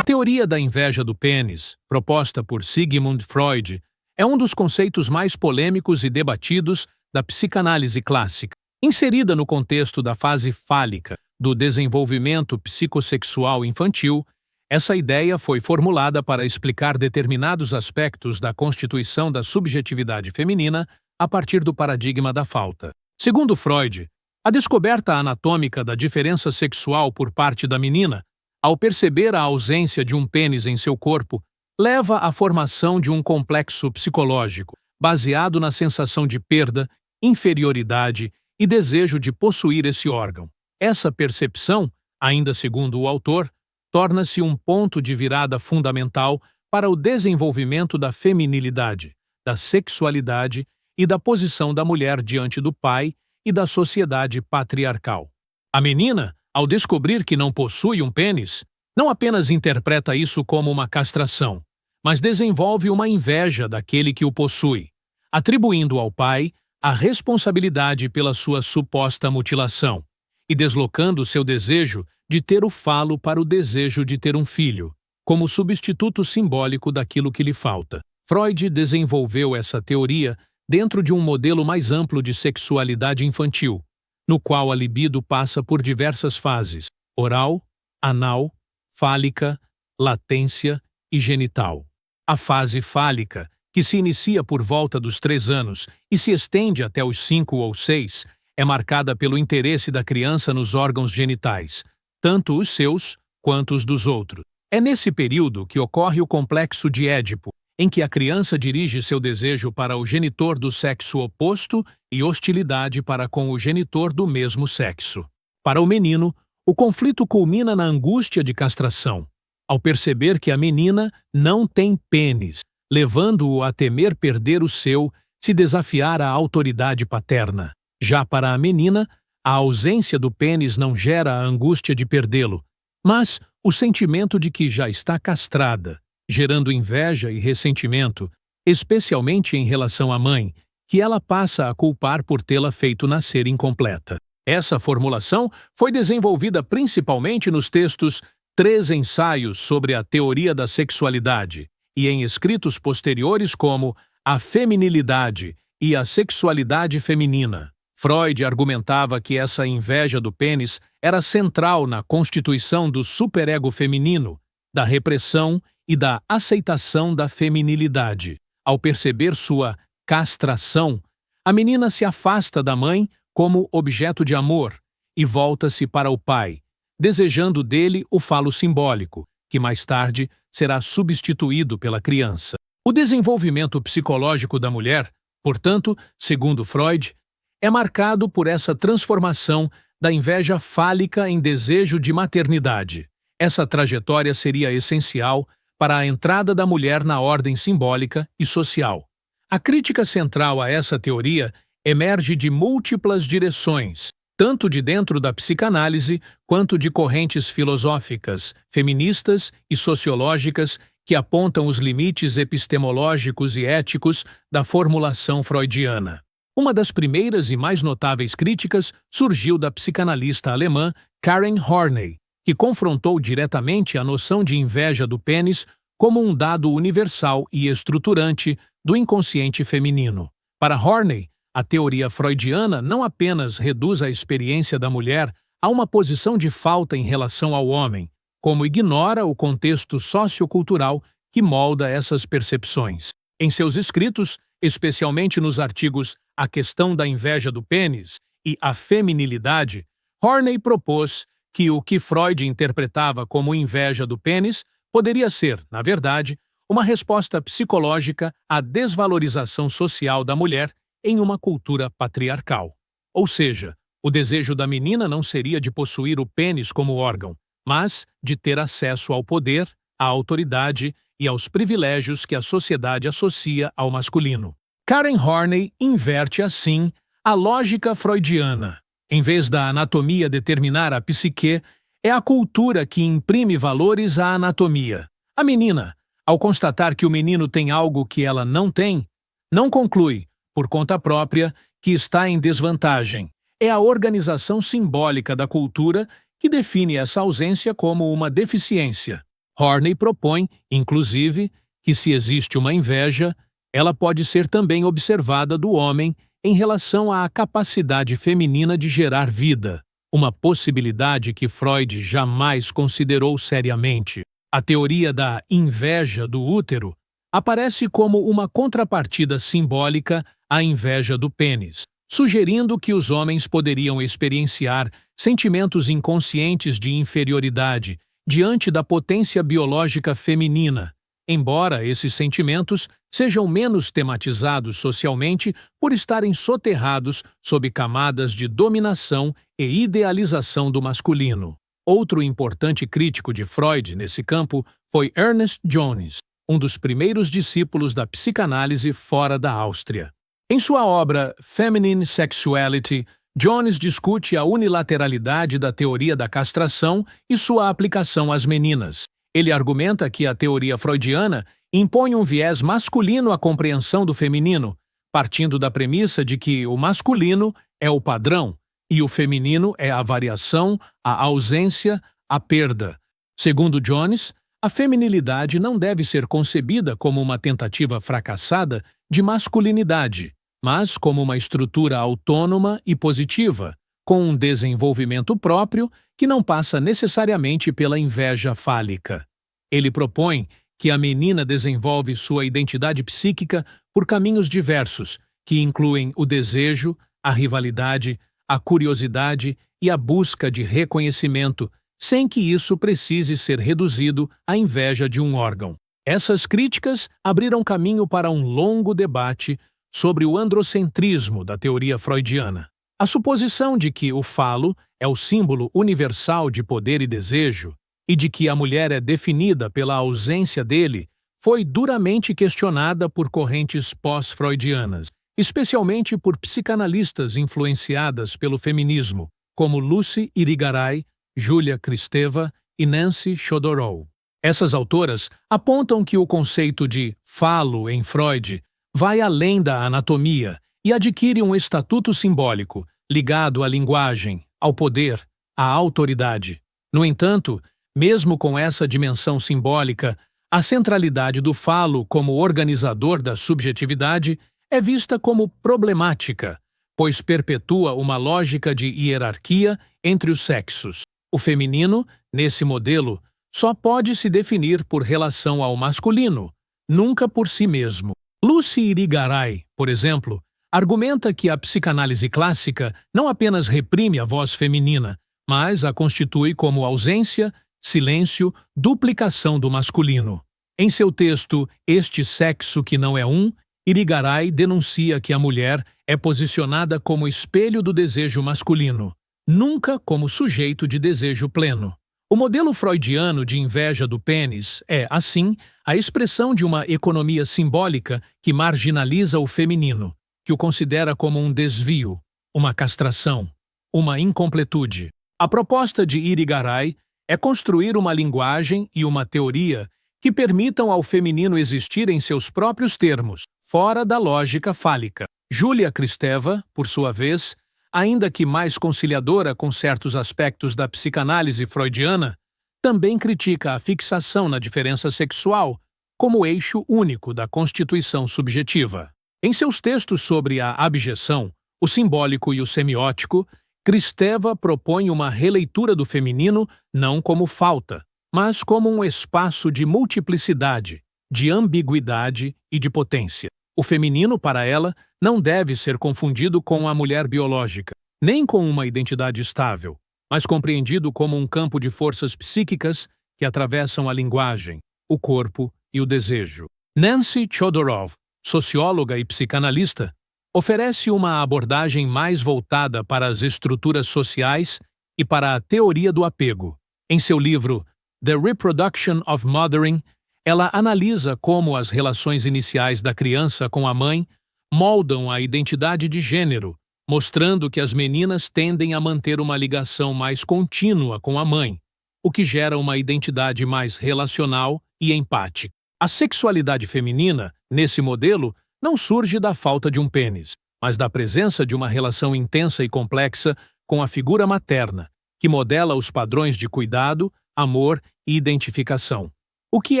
A teoria da inveja do pênis, proposta por Sigmund Freud, é um dos conceitos mais polêmicos e debatidos da psicanálise clássica. Inserida no contexto da fase fálica do desenvolvimento psicossexual infantil, essa ideia foi formulada para explicar determinados aspectos da constituição da subjetividade feminina a partir do paradigma da falta. Segundo Freud, a descoberta anatômica da diferença sexual por parte da menina, ao perceber a ausência de um pênis em seu corpo, leva à formação de um complexo psicológico, baseado na sensação de perda, inferioridade e desejo de possuir esse órgão. Essa percepção, ainda segundo o autor, torna-se um ponto de virada fundamental para o desenvolvimento da feminilidade, da sexualidade e da posição da mulher diante do pai e da sociedade patriarcal. A menina, ao descobrir que não possui um pênis, não apenas interpreta isso como uma castração, mas desenvolve uma inveja daquele que o possui, atribuindo ao pai a responsabilidade pela sua suposta mutilação e deslocando seu desejo de ter o falo para o desejo de ter um filho, como substituto simbólico daquilo que lhe falta. Freud desenvolveu essa teoria dentro de um modelo mais amplo de sexualidade infantil, no qual a libido passa por diversas fases: oral, anal, fálica, latência e genital. A fase fálica, que se inicia por volta dos 3 anos e se estende até os 5 ou 6, é marcada pelo interesse da criança nos órgãos genitais, tanto os seus quanto os dos outros. É nesse período que ocorre o complexo de Édipo, em que a criança dirige seu desejo para o genitor do sexo oposto e hostilidade para com o genitor do mesmo sexo. Para o menino, o conflito culmina na angústia de castração, ao perceber que a menina não tem pênis, levando-o a temer perder o seu se desafiar a autoridade paterna. Já para a menina, a ausência do pênis não gera a angústia de perdê-lo, mas o sentimento de que já está castrada, gerando inveja e ressentimento, especialmente em relação à mãe, que ela passa a culpar por tê-la feito nascer incompleta. Essa formulação foi desenvolvida principalmente nos textos 3 ensaios sobre a teoria da sexualidade e em escritos posteriores como A Feminilidade e a Sexualidade Feminina. Freud argumentava que essa inveja do pênis era central na constituição do superego feminino, da repressão e da aceitação da feminilidade. Ao perceber sua castração, a menina se afasta da mãe como objeto de amor e volta-se para o pai, desejando dele o falo simbólico, que mais tarde será substituído pela criança. O desenvolvimento psicológico da mulher, portanto, segundo Freud, é marcado por essa transformação da inveja fálica em desejo de maternidade. Essa trajetória seria essencial para a entrada da mulher na ordem simbólica e social. A crítica central a essa teoria emerge de múltiplas direções, tanto de dentro da psicanálise quanto de correntes filosóficas, feministas e sociológicas que apontam os limites epistemológicos e éticos da formulação freudiana. Uma das primeiras e mais notáveis críticas surgiu da psicanalista alemã Karen Horney, que confrontou diretamente a noção de inveja do pênis como um dado universal e estruturante do inconsciente feminino. Para Horney, a teoria freudiana não apenas reduz a experiência da mulher a uma posição de falta em relação ao homem, como ignora o contexto sociocultural que molda essas percepções. Em seus escritos, especialmente nos artigos A Questão da Inveja do Pênis e A Feminilidade, Horney propôs que o que Freud interpretava como inveja do pênis poderia ser, na verdade, uma resposta psicológica à desvalorização social da mulher em uma cultura patriarcal. Ou seja, o desejo da menina não seria de possuir o pênis como órgão, mas de ter acesso ao poder, à autoridade e aos privilégios que a sociedade associa ao masculino. Karen Horney inverte, assim, a lógica freudiana. Em vez da anatomia determinar a psique, é a cultura que imprime valores à anatomia. A menina, ao constatar que o menino tem algo que ela não tem, não conclui, por conta própria, que está em desvantagem. É a organização simbólica da cultura que define essa ausência como uma deficiência. Horney propõe, inclusive, que se existe uma inveja, ela pode ser também observada do homem em relação à capacidade feminina de gerar vida, uma possibilidade que Freud jamais considerou seriamente. A teoria da inveja do útero aparece como uma contrapartida simbólica à inveja do pênis, sugerindo que os homens poderiam experienciar sentimentos inconscientes de inferioridade diante da potência biológica feminina, embora esses sentimentos sejam menos tematizados socialmente por estarem soterrados sob camadas de dominação e idealização do masculino. Outro importante crítico de Freud nesse campo foi Ernest Jones, um dos primeiros discípulos da psicanálise fora da Áustria. Em sua obra Feminine Sexuality, Jones discute a unilateralidade da teoria da castração e sua aplicação às meninas. Ele argumenta que a teoria freudiana impõe um viés masculino à compreensão do feminino, partindo da premissa de que o masculino é o padrão e o feminino é a variação, a ausência, a perda. Segundo Jones, a feminilidade não deve ser concebida como uma tentativa fracassada de masculinidade, mas como uma estrutura autônoma e positiva, com um desenvolvimento próprio que não passa necessariamente pela inveja fálica. Ele propõe que a menina desenvolve sua identidade psíquica por caminhos diversos, que incluem o desejo, a rivalidade, a curiosidade e a busca de reconhecimento, sem que isso precise ser reduzido à inveja de um órgão. Essas críticas abriram caminho para um longo debate sobre o androcentrismo da teoria freudiana. A suposição de que o falo é o símbolo universal de poder e desejo, e de que a mulher é definida pela ausência dele, foi duramente questionada por correntes pós-freudianas, especialmente por psicanalistas influenciadas pelo feminismo, como Lucy Irigaray, Julia Kristeva e Nancy Chodorow. Essas autoras apontam que o conceito de falo em Freud vai além da anatomia e adquire um estatuto simbólico, ligado à linguagem, ao poder, à autoridade. No entanto, mesmo com essa dimensão simbólica, a centralidade do falo como organizador da subjetividade é vista como problemática, pois perpetua uma lógica de hierarquia entre os sexos. O feminino, nesse modelo, só pode se definir por relação ao masculino, nunca por si mesmo. Lucy Irigaray, por exemplo, argumenta que a psicanálise clássica não apenas reprime a voz feminina, mas a constitui como ausência, silêncio, duplicação do masculino. Em seu texto Este Sexo que Não é Um, Irigaray denuncia que a mulher é posicionada como espelho do desejo masculino, nunca como sujeito de desejo pleno. O modelo freudiano de inveja do pênis é, assim, a expressão de uma economia simbólica que marginaliza o feminino, que o considera como um desvio, uma castração, uma incompletude. A proposta de Irigaray é construir uma linguagem e uma teoria que permitam ao feminino existir em seus próprios termos, fora da lógica fálica. Julia Kristeva, por sua vez, ainda que mais conciliadora com certos aspectos da psicanálise freudiana, também critica a fixação na diferença sexual como eixo único da constituição subjetiva. Em seus textos sobre a abjeção, o simbólico e o semiótico, Kristeva propõe uma releitura do feminino não como falta, mas como um espaço de multiplicidade, de ambiguidade e de potência. O feminino, para ela, não deve ser confundido com a mulher biológica, nem com uma identidade estável, mas compreendido como um campo de forças psíquicas que atravessam a linguagem, o corpo e o desejo. Nancy Chodorow, socióloga e psicanalista, oferece uma abordagem mais voltada para as estruturas sociais e para a teoria do apego. Em seu livro The Reproduction of Mothering, ela analisa como as relações iniciais da criança com a mãe moldam a identidade de gênero, mostrando que as meninas tendem a manter uma ligação mais contínua com a mãe, o que gera uma identidade mais relacional e empática. A sexualidade feminina, nesse modelo, não surge da falta de um pênis, mas da presença de uma relação intensa e complexa com a figura materna, que modela os padrões de cuidado, amor e identificação. O que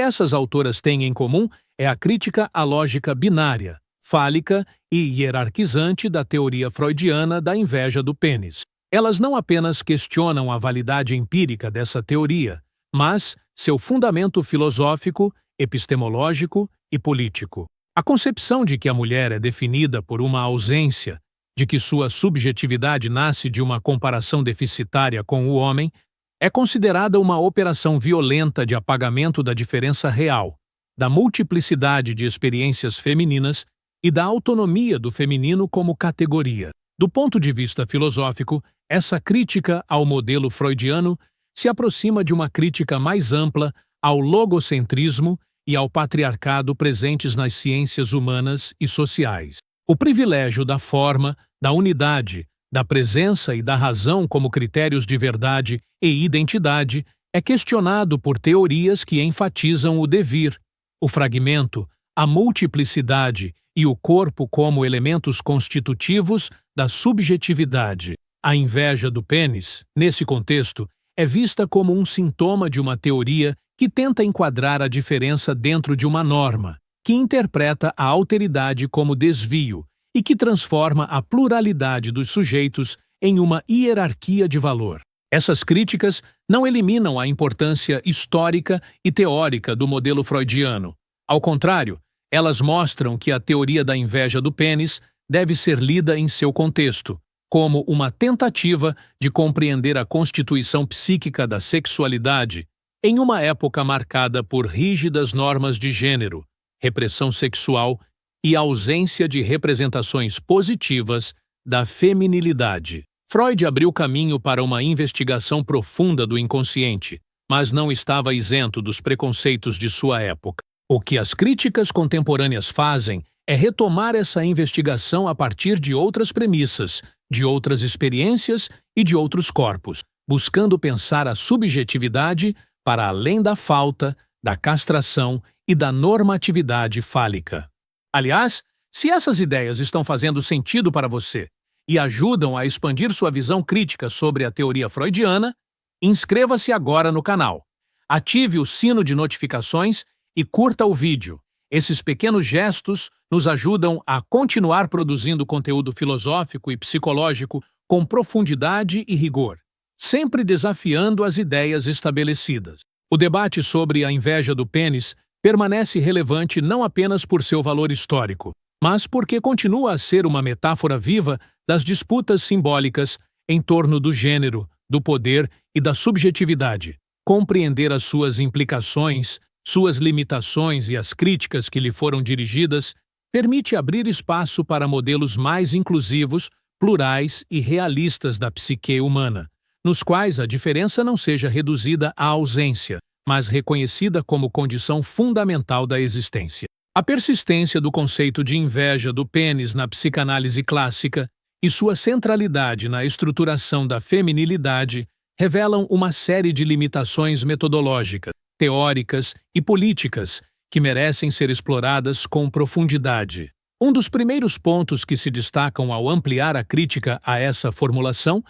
essas autoras têm em comum é a crítica à lógica binária, fálica e hierarquizante da teoria freudiana da inveja do pênis. Elas não apenas questionam a validade empírica dessa teoria, mas seu fundamento filosófico, epistemológico e político. A concepção de que a mulher é definida por uma ausência, de que sua subjetividade nasce de uma comparação deficitária com o homem, é considerada uma operação violenta de apagamento da diferença real, da multiplicidade de experiências femininas e da autonomia do feminino como categoria. Do ponto de vista filosófico, essa crítica ao modelo freudiano se aproxima de uma crítica mais ampla ao logocentrismo e ao patriarcado presentes nas ciências humanas e sociais. O privilégio da forma, da unidade, da presença e da razão como critérios de verdade e identidade é questionado por teorias que enfatizam o devir, o fragmento, a multiplicidade e o corpo como elementos constitutivos da subjetividade. A inveja do pênis, nesse contexto, é vista como um sintoma de uma teoria que tenta enquadrar a diferença dentro de uma norma, que interpreta a alteridade como desvio e que transforma a pluralidade dos sujeitos em uma hierarquia de valor. Essas críticas não eliminam a importância histórica e teórica do modelo freudiano. Ao contrário, elas mostram que a teoria da inveja do pênis deve ser lida em seu contexto, como uma tentativa de compreender a constituição psíquica da sexualidade em uma época marcada por rígidas normas de gênero, repressão sexual e ausência de representações positivas da feminilidade. Freud abriu caminho para uma investigação profunda do inconsciente, mas não estava isento dos preconceitos de sua época. O que as críticas contemporâneas fazem é retomar essa investigação a partir de outras premissas, de outras experiências e de outros corpos, buscando pensar a subjetividade para além da falta, da castração e da normatividade fálica. Aliás, se essas ideias estão fazendo sentido para você e ajudam a expandir sua visão crítica sobre a teoria freudiana, inscreva-se agora no canal, ative o sino de notificações e curta o vídeo. Esses pequenos gestos nos ajudam a continuar produzindo conteúdo filosófico e psicológico com profundidade e rigor, sempre desafiando as ideias estabelecidas. O debate sobre a inveja do pênis permanece relevante não apenas por seu valor histórico, mas porque continua a ser uma metáfora viva das disputas simbólicas em torno do gênero, do poder e da subjetividade. Compreender as suas implicações, suas limitações e as críticas que lhe foram dirigidas permite abrir espaço para modelos mais inclusivos, plurais e realistas da psique humana, nos quais a diferença não seja reduzida à ausência, mas reconhecida como condição fundamental da existência. A persistência do conceito de inveja do pênis na psicanálise clássica e sua centralidade na estruturação da feminilidade revelam uma série de limitações metodológicas, teóricas e políticas que merecem ser exploradas com profundidade. Um dos primeiros pontos que se destacam ao ampliar a crítica a essa formulação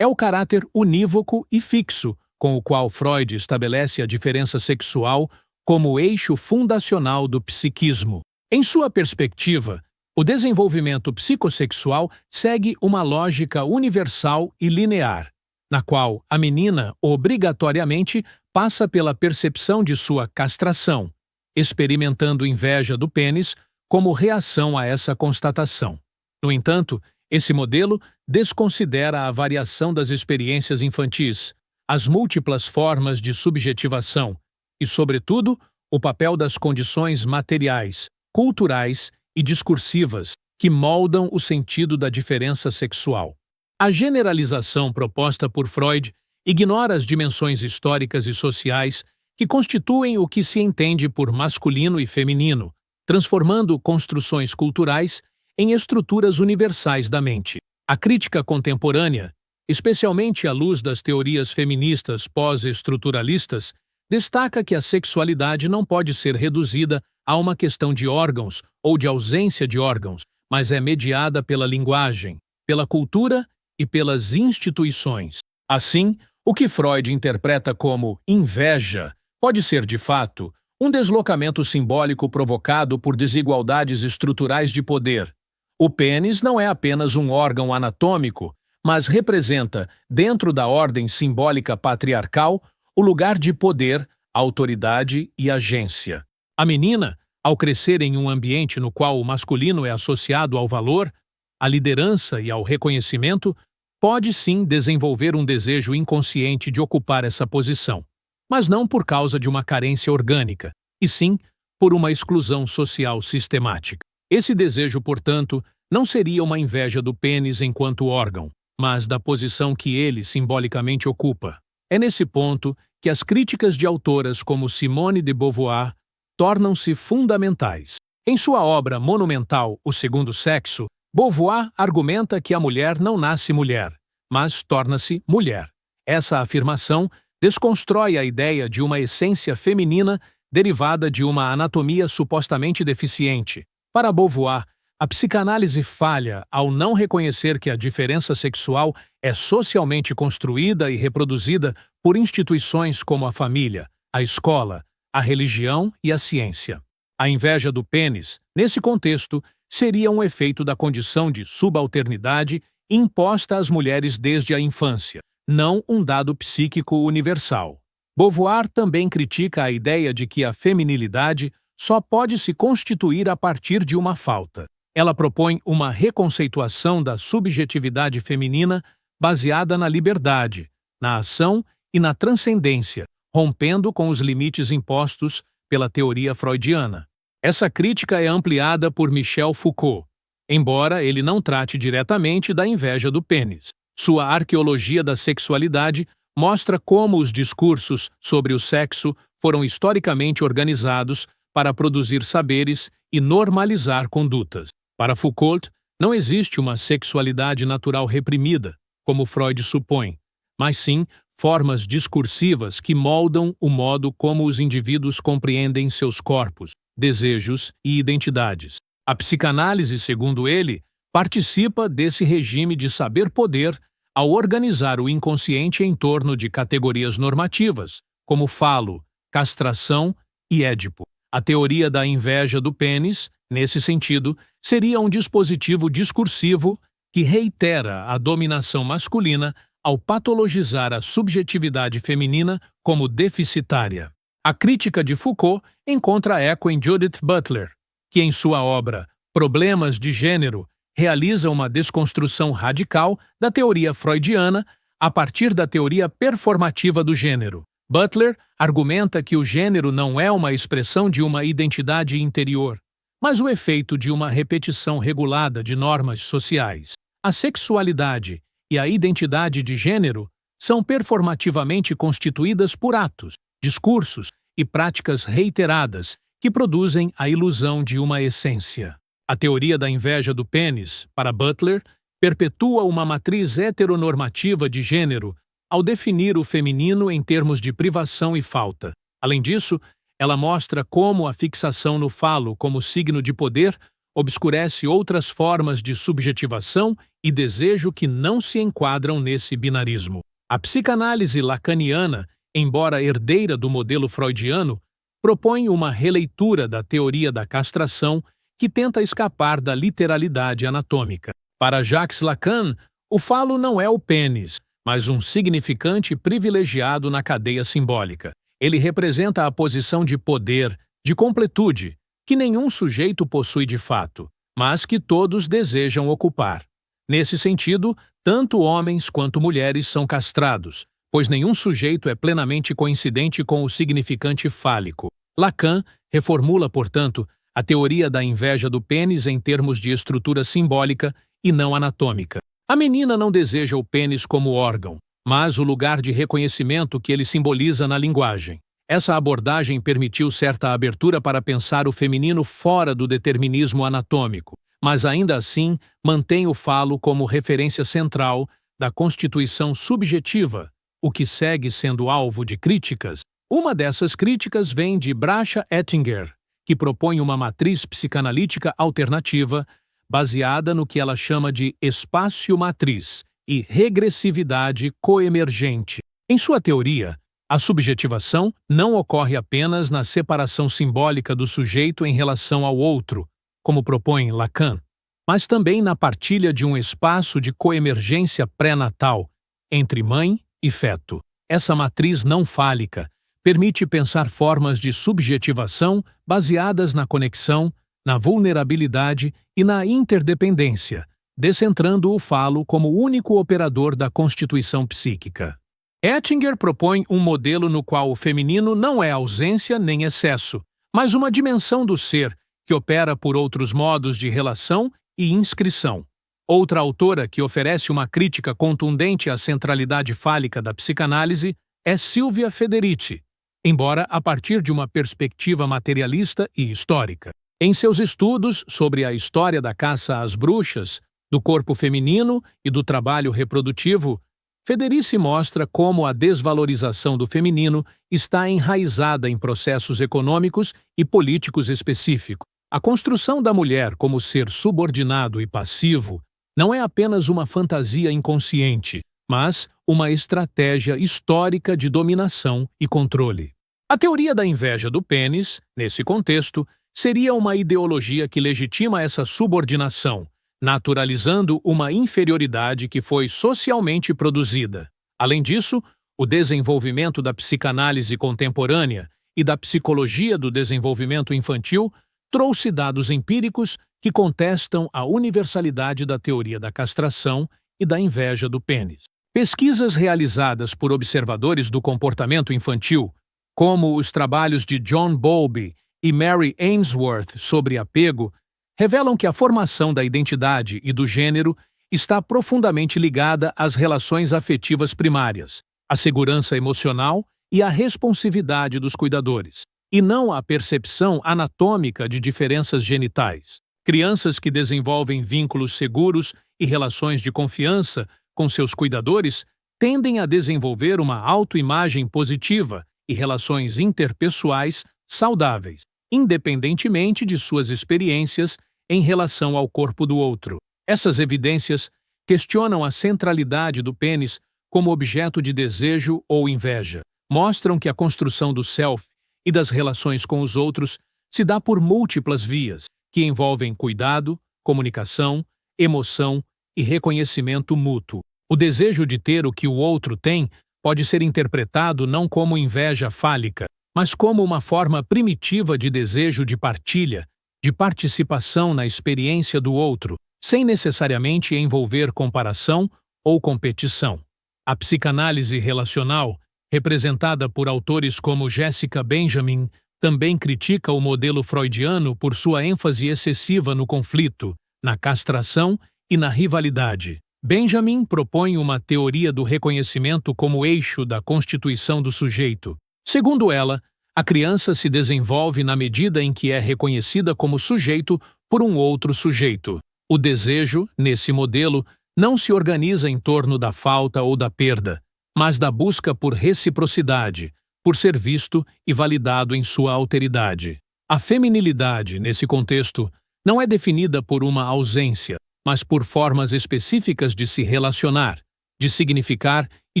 é o caráter unívoco e fixo com o qual Freud estabelece a diferença sexual como eixo fundacional do psiquismo. Em sua perspectiva, o desenvolvimento psicossexual segue uma lógica universal e linear, na qual a menina obrigatoriamente passa pela percepção de sua castração, experimentando inveja do pênis como reação a essa constatação. No entanto, esse modelo desconsidera a variação das experiências infantis, as múltiplas formas de subjetivação e, sobretudo, o papel das condições materiais, culturais e discursivas que moldam o sentido da diferença sexual. A generalização proposta por Freud ignora as dimensões históricas e sociais que constituem o que se entende por masculino e feminino, transformando construções culturais em estruturas universais da mente. A crítica contemporânea, especialmente à luz das teorias feministas pós-estruturalistas, destaca que a sexualidade não pode ser reduzida a uma questão de órgãos ou de ausência de órgãos, mas é mediada pela linguagem, pela cultura e pelas instituições. Assim, o que Freud interpreta como inveja pode ser, de fato, um deslocamento simbólico provocado por desigualdades estruturais de poder. O pênis não é apenas um órgão anatômico, mas representa, dentro da ordem simbólica patriarcal, o lugar de poder, autoridade e agência. A menina, ao crescer em um ambiente no qual o masculino é associado ao valor, à liderança e ao reconhecimento, pode sim desenvolver um desejo inconsciente de ocupar essa posição, mas não por causa de uma carência orgânica, e sim por uma exclusão social sistemática. Esse desejo, portanto, não seria uma inveja do pênis enquanto órgão, mas da posição que ele simbolicamente ocupa. É nesse ponto que as críticas de autoras como Simone de Beauvoir tornam-se fundamentais. Em sua obra monumental O Segundo Sexo, Beauvoir argumenta que a mulher não nasce mulher, mas torna-se mulher. Essa afirmação desconstrói a ideia de uma essência feminina derivada de uma anatomia supostamente deficiente. Para Beauvoir, a psicanálise falha ao não reconhecer que a diferença sexual é socialmente construída e reproduzida por instituições como a família, a escola, a religião e a ciência. A inveja do pênis, nesse contexto, seria um efeito da condição de subalternidade imposta às mulheres desde a infância, não um dado psíquico universal. Beauvoir também critica a ideia de que a feminilidade só pode se constituir a partir de uma falta. Ela propõe uma reconceituação da subjetividade feminina baseada na liberdade, na ação e na transcendência, rompendo com os limites impostos pela teoria freudiana. Essa crítica é ampliada por Michel Foucault, embora ele não trate diretamente da inveja do pênis. Sua Arqueologia da Sexualidade mostra como os discursos sobre o sexo foram historicamente organizados para produzir saberes e normalizar condutas. Para Foucault, não existe uma sexualidade natural reprimida, como Freud supõe, mas sim formas discursivas que moldam o modo como os indivíduos compreendem seus corpos, desejos e identidades. A psicanálise, segundo ele, participa desse regime de saber-poder ao organizar o inconsciente em torno de categorias normativas, como falo, castração e Édipo. A teoria da inveja do pênis, nesse sentido, seria um dispositivo discursivo que reitera a dominação masculina ao patologizar a subjetividade feminina como deficitária. A crítica de Foucault encontra eco em Judith Butler, que em sua obra Problemas de Gênero realiza uma desconstrução radical da teoria freudiana a partir da teoria performativa do gênero. Butler argumenta que o gênero não é uma expressão de uma identidade interior, mas o efeito de uma repetição regulada de normas sociais. A sexualidade e a identidade de gênero são performativamente constituídas por atos, discursos e práticas reiteradas que produzem a ilusão de uma essência. A teoria da inveja do pênis, para Butler, perpetua uma matriz heteronormativa de gênero ao definir o feminino em termos de privação e falta. Além disso, ela mostra como a fixação no falo como signo de poder obscurece outras formas de subjetivação e desejo que não se enquadram nesse binarismo. A psicanálise lacaniana, embora herdeira do modelo freudiano, propõe uma releitura da teoria da castração que tenta escapar da literalidade anatômica. Para Jacques Lacan, o falo não é o pênis, mas um significante privilegiado na cadeia simbólica. Ele representa a posição de poder, de completude, que nenhum sujeito possui de fato, mas que todos desejam ocupar. Nesse sentido, tanto homens quanto mulheres são castrados, pois nenhum sujeito é plenamente coincidente com o significante fálico. Lacan reformula, portanto, a teoria da inveja do pênis em termos de estrutura simbólica e não anatômica. A menina não deseja o pênis como órgão, mas o lugar de reconhecimento que ele simboliza na linguagem. Essa abordagem permitiu certa abertura para pensar o feminino fora do determinismo anatômico, mas ainda assim mantém o falo como referência central da constituição subjetiva, o que segue sendo alvo de críticas. Uma dessas críticas vem de Bracha Ettinger, que propõe uma matriz psicanalítica alternativa baseada no que ela chama de espaço-matriz e regressividade coemergente. Em sua teoria, A subjetivação não ocorre apenas na separação simbólica do sujeito em relação ao outro, como propõe Lacan, mas também na partilha de um espaço de coemergência pré-natal entre mãe e feto. Essa matriz não fálica permite pensar formas de subjetivação baseadas na conexão, na vulnerabilidade e na interdependência, descentrando o falo como único operador da constituição psíquica. Ettinger propõe um modelo no qual o feminino não é ausência nem excesso, mas uma dimensão do ser que opera por outros modos de relação e inscrição. Outra autora que oferece uma crítica contundente à centralidade fálica da psicanálise é Silvia Federici, embora a partir de uma perspectiva materialista e histórica. Em seus estudos sobre a história da caça às bruxas, do corpo feminino e do trabalho reprodutivo, Federici mostra como a desvalorização do feminino está enraizada em processos econômicos e políticos específicos. A construção da mulher como ser subordinado e passivo não é apenas uma fantasia inconsciente, mas uma estratégia histórica de dominação e controle. A teoria da inveja do pênis, nesse contexto, seria uma ideologia que legitima essa subordinação, naturalizando uma inferioridade que foi socialmente produzida. Além disso, o desenvolvimento da psicanálise contemporânea e da psicologia do desenvolvimento infantil trouxe dados empíricos que contestam a universalidade da teoria da castração e da inveja do pênis. Pesquisas realizadas por observadores do comportamento infantil, como os trabalhos de John Bowlby e Mary Ainsworth sobre apego, revelam que a formação da identidade e do gênero está profundamente ligada às relações afetivas primárias, à segurança emocional e à responsividade dos cuidadores, e não à percepção anatômica de diferenças genitais. Crianças que desenvolvem vínculos seguros e relações de confiança com seus cuidadores tendem a desenvolver uma autoimagem positiva e relações interpessoais saudáveis, independentemente de suas experiências em relação ao corpo do outro. Essas evidências questionam a centralidade do pênis como objeto de desejo ou inveja. Mostram que a construção do self e das relações com os outros se dá por múltiplas vias, que envolvem cuidado, comunicação, emoção e reconhecimento mútuo. O desejo de ter o que o outro tem pode ser interpretado não como inveja fálica, mas como uma forma primitiva de desejo de partilha, de participação na experiência do outro, sem necessariamente envolver comparação ou competição. A psicanálise relacional, representada por autores como Jessica Benjamin, também critica o modelo freudiano por sua ênfase excessiva no conflito, na castração e na rivalidade. Benjamin propõe uma teoria do reconhecimento como eixo da constituição do sujeito. Segundo ela, a criança se desenvolve na medida em que é reconhecida como sujeito por um outro sujeito. O desejo, nesse modelo, não se organiza em torno da falta ou da perda, mas da busca por reciprocidade, por ser visto e validado em sua alteridade. A feminilidade, nesse contexto, não é definida por uma ausência, mas por formas específicas de se relacionar, de significar e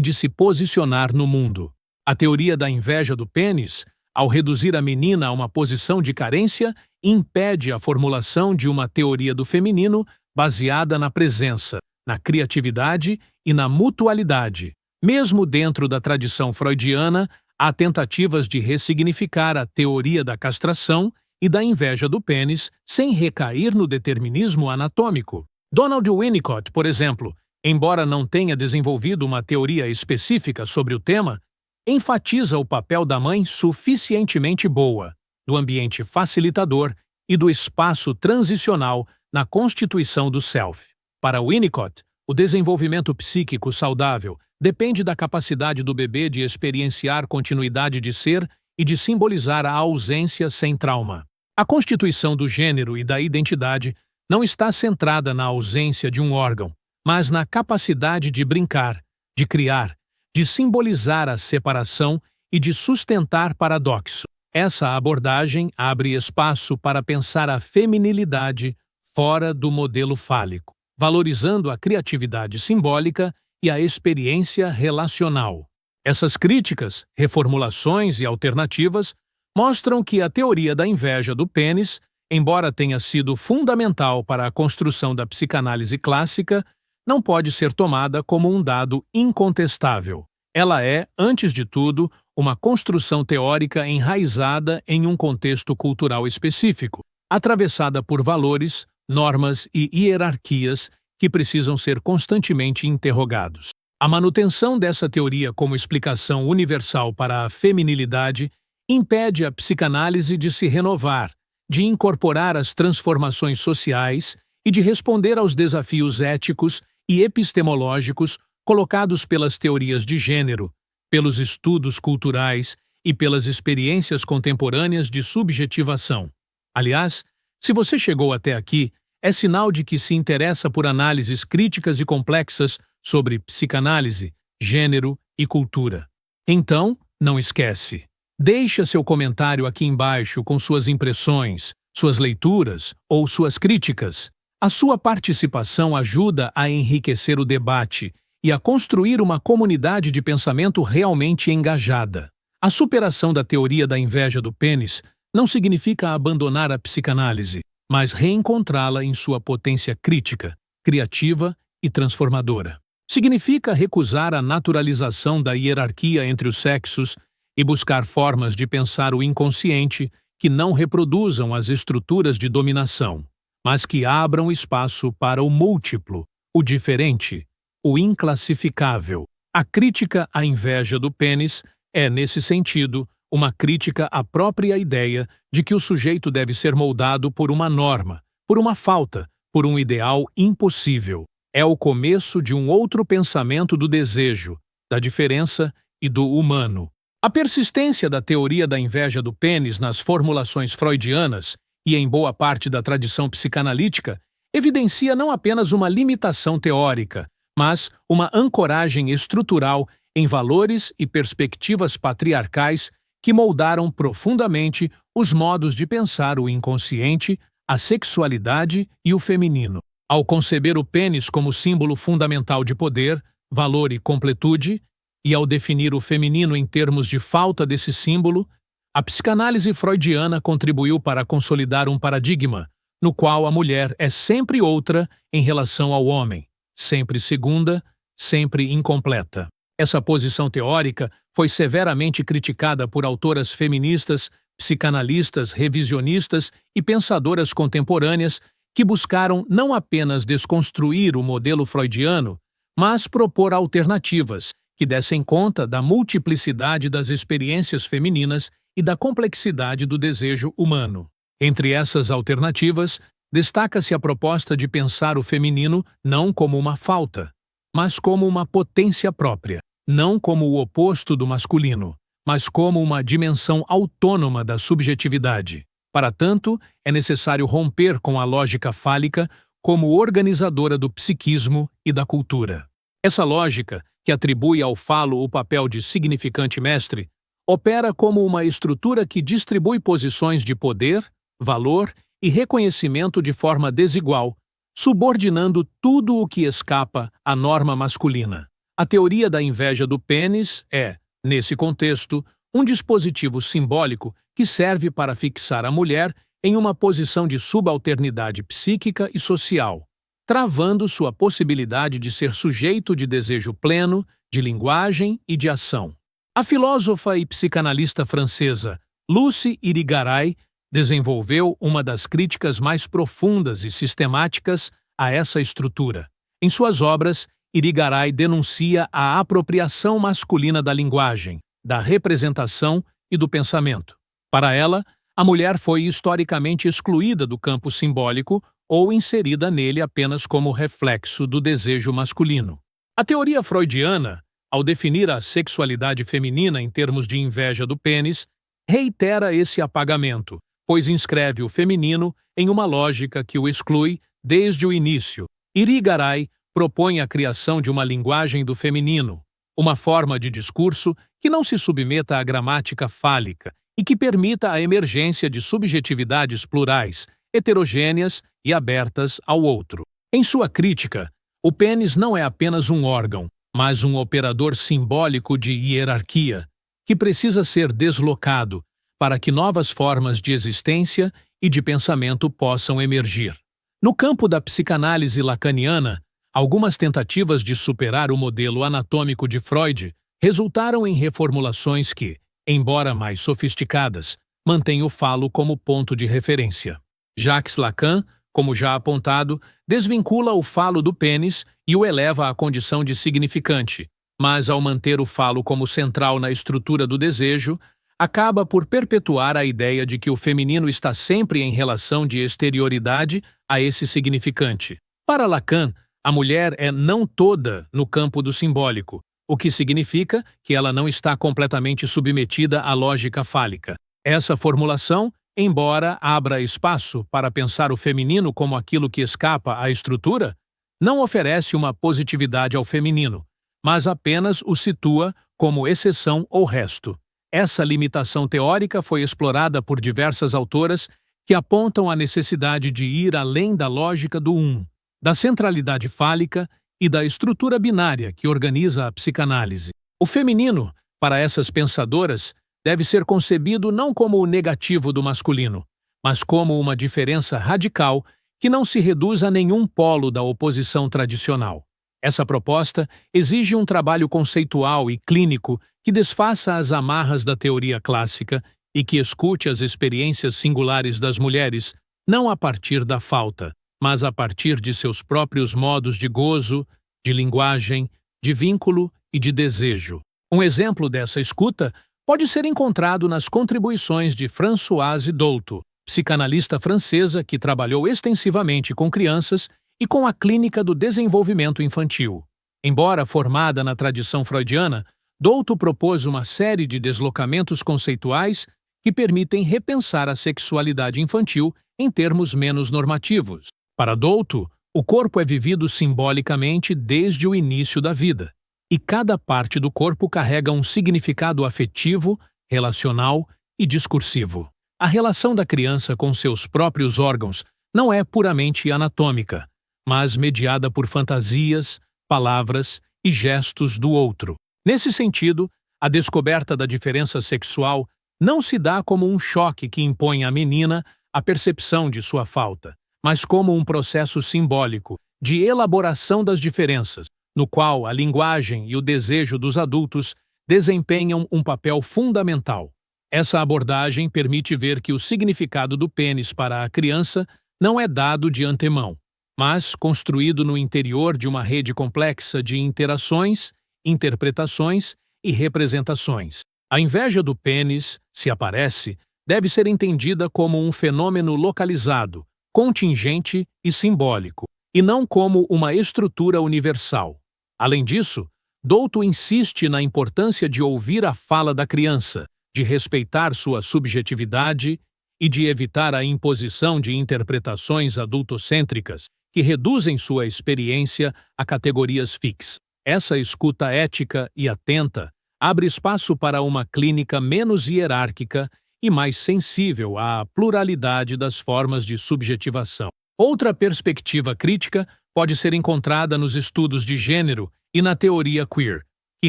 de se posicionar no mundo. A teoria da inveja do pênis, ao reduzir a menina a uma posição de carência, impede a formulação de uma teoria do feminino baseada na presença, na criatividade e na mutualidade. Mesmo dentro da tradição freudiana, há tentativas de ressignificar a teoria da castração e da inveja do pênis sem recair no determinismo anatômico. Donald Winnicott, por exemplo, embora não tenha desenvolvido uma teoria específica sobre o tema, enfatiza o papel da mãe suficientemente boa, do ambiente facilitador e do espaço transicional na constituição do self. Para Winnicott, o desenvolvimento psíquico saudável depende da capacidade do bebê de experienciar continuidade de ser e de simbolizar a ausência sem trauma. A constituição do gênero e da identidade não está centrada na ausência de um órgão, mas na capacidade de brincar, de criar, de simbolizar a separação e de sustentar paradoxo. Essa abordagem abre espaço para pensar a feminilidade fora do modelo fálico, valorizando a criatividade simbólica e a experiência relacional. Essas críticas, reformulações e alternativas mostram que a teoria da inveja do pênis, embora tenha sido fundamental para a construção da psicanálise clássica, não pode ser tomada como um dado incontestável. Ela é, antes de tudo, uma construção teórica enraizada em um contexto cultural específico, atravessada por valores, normas e hierarquias que precisam ser constantemente interrogados. A manutenção dessa teoria como explicação universal para a feminilidade impede a psicanálise de se renovar, de incorporar as transformações sociais e de responder aos desafios éticos e epistemológicos colocados pelas teorias de gênero, pelos estudos culturais e pelas experiências contemporâneas de subjetivação. Aliás, se você chegou até aqui, é sinal de que se interessa por análises críticas e complexas sobre psicanálise, gênero e cultura. Então, não esquece. Deixa seu comentário aqui embaixo com suas impressões, suas leituras ou suas críticas. A sua participação ajuda a enriquecer o debate e a construir uma comunidade de pensamento realmente engajada. A superação da teoria da inveja do pênis não significa abandonar a psicanálise, mas reencontrá-la em sua potência crítica, criativa e transformadora. Significa recusar a naturalização da hierarquia entre os sexos e buscar formas de pensar o inconsciente que não reproduzam as estruturas de dominação, mas que abram espaço para o múltiplo, o diferente, o inclassificável. A crítica à inveja do pênis é, nesse sentido, uma crítica à própria ideia de que o sujeito deve ser moldado por uma norma, por uma falta, por um ideal impossível. É o começo de um outro pensamento do desejo, da diferença e do humano. A persistência da teoria da inveja do pênis nas formulações freudianas e em boa parte da tradição psicanalítica evidencia não apenas uma limitação teórica, mas uma ancoragem estrutural em valores e perspectivas patriarcais que moldaram profundamente os modos de pensar o inconsciente, a sexualidade e o feminino. Ao conceber o pênis como símbolo fundamental de poder, valor e completude, e ao definir o feminino em termos de falta desse símbolo, a psicanálise freudiana contribuiu para consolidar um paradigma no qual a mulher é sempre outra em relação ao homem, sempre segunda, sempre incompleta. Essa posição teórica foi severamente criticada por autoras feministas, psicanalistas, revisionistas e pensadoras contemporâneas que buscaram não apenas desconstruir o modelo freudiano, mas propor alternativas que dessem conta da multiplicidade das experiências femininas e da complexidade do desejo humano. Entre essas alternativas, destaca-se a proposta de pensar o feminino não como uma falta, mas como uma potência própria, não como o oposto do masculino, mas como uma dimensão autônoma da subjetividade. Para tanto, é necessário romper com a lógica fálica como organizadora do psiquismo e da cultura. Essa lógica, que atribui ao falo o papel de significante mestre, opera como uma estrutura que distribui posições de poder, valor e reconhecimento de forma desigual, subordinando tudo o que escapa à norma masculina. A teoria da inveja do pênis é, nesse contexto, um dispositivo simbólico que serve para fixar a mulher em uma posição de subalternidade psíquica e social, travando sua possibilidade de ser sujeito de desejo pleno, de linguagem e de ação. A filósofa e psicanalista francesa Lucy Irigaray desenvolveu uma das críticas mais profundas e sistemáticas a essa estrutura. Em suas obras, Irigaray denuncia a apropriação masculina da linguagem, da representação e do pensamento. Para ela, a mulher foi historicamente excluída do campo simbólico ou inserida nele apenas como reflexo do desejo masculino. A teoria freudiana, ao definir a sexualidade feminina em termos de inveja do pênis, reitera esse apagamento, pois inscreve o feminino em uma lógica que o exclui desde o início. Irigaray propõe a criação de uma linguagem do feminino, uma forma de discurso que não se submeta à gramática fálica e que permita a emergência de subjetividades plurais, heterogêneas e abertas ao outro. Em sua crítica, o pênis não é apenas um órgão, mas um operador simbólico de hierarquia, que precisa ser deslocado para que novas formas de existência e de pensamento possam emergir. No campo da psicanálise lacaniana, algumas tentativas de superar o modelo anatômico de Freud resultaram em reformulações que, embora mais sofisticadas, mantêm o falo como ponto de referência. Jacques Lacan, como já apontado, desvincula o falo do pênis e o eleva à condição de significante, mas ao manter o falo como central na estrutura do desejo, acaba por perpetuar a ideia de que o feminino está sempre em relação de exterioridade a esse significante. Para Lacan, a mulher é não toda no campo do simbólico, o que significa que ela não está completamente submetida à lógica fálica. Essa formulação, embora abra espaço para pensar o feminino como aquilo que escapa à estrutura, não oferece uma positividade ao feminino, mas apenas o situa como exceção ou resto. Essa limitação teórica foi explorada por diversas autoras que apontam a necessidade de ir além da lógica do da centralidade fálica e da estrutura binária que organiza a psicanálise. O feminino, para essas pensadoras, deve ser concebido não como o negativo do masculino, mas como uma diferença radical que não se reduz a nenhum polo da oposição tradicional. Essa proposta exige um trabalho conceitual e clínico que desfaça as amarras da teoria clássica e que escute as experiências singulares das mulheres, não a partir da falta, mas a partir de seus próprios modos de gozo, de linguagem, de vínculo e de desejo. Um exemplo dessa escuta pode ser encontrado nas contribuições de Françoise Dolto, psicanalista francesa que trabalhou extensivamente com crianças e com a clínica do desenvolvimento infantil. Embora formada na tradição freudiana, Dolto propôs uma série de deslocamentos conceituais que permitem repensar a sexualidade infantil em termos menos normativos. Para Dolto, o corpo é vivido simbolicamente desde o início da vida, e cada parte do corpo carrega um significado afetivo, relacional e discursivo. A relação da criança com seus próprios órgãos não é puramente anatômica, mas mediada por fantasias, palavras e gestos do outro. Nesse sentido, a descoberta da diferença sexual não se dá como um choque que impõe à menina a percepção de sua falta, mas como um processo simbólico de elaboração das diferenças, no qual a linguagem e o desejo dos adultos desempenham um papel fundamental. Essa abordagem permite ver que o significado do pênis para a criança não é dado de antemão, mas construído no interior de uma rede complexa de interações, interpretações e representações. A inveja do pênis, se aparece, deve ser entendida como um fenômeno localizado, contingente e simbólico, e não como uma estrutura universal. Além disso, Dolto insiste na importância de ouvir a fala da criança, de respeitar sua subjetividade e de evitar a imposição de interpretações adultocêntricas que reduzem sua experiência a categorias fixas. Essa escuta ética e atenta abre espaço para uma clínica menos hierárquica e mais sensível à pluralidade das formas de subjetivação. Outra perspectiva crítica pode ser encontrada nos estudos de gênero e na teoria queer, que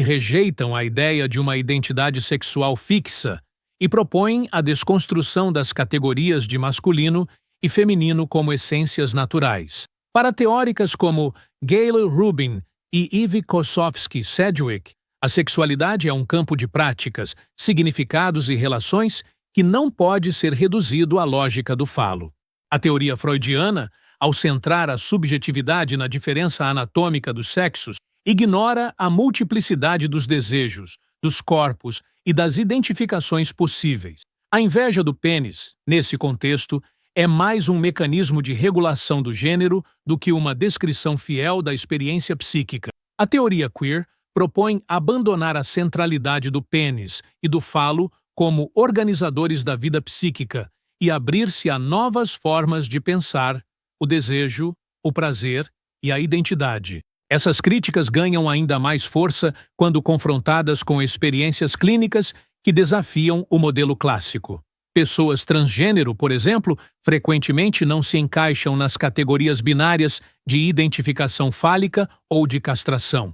rejeitam a ideia de uma identidade sexual fixa e propõem a desconstrução das categorias de masculino e feminino como essências naturais. Para teóricas como Gayle Rubin e Eve Kosofsky-Sedgwick, a sexualidade é um campo de práticas, significados e relações que não pode ser reduzido à lógica do falo. A teoria freudiana, ao centrar a subjetividade na diferença anatômica dos sexos, ignora a multiplicidade dos desejos, dos corpos e das identificações possíveis. A inveja do pênis, nesse contexto, é mais um mecanismo de regulação do gênero do que uma descrição fiel da experiência psíquica. A teoria queer propõe abandonar a centralidade do pênis e do falo como organizadores da vida psíquica e abrir-se a novas formas de pensar, o desejo, o prazer e a identidade. Essas críticas ganham ainda mais força quando confrontadas com experiências clínicas que desafiam o modelo clássico. Pessoas transgênero, por exemplo, frequentemente não se encaixam nas categorias binárias de identificação fálica ou de castração.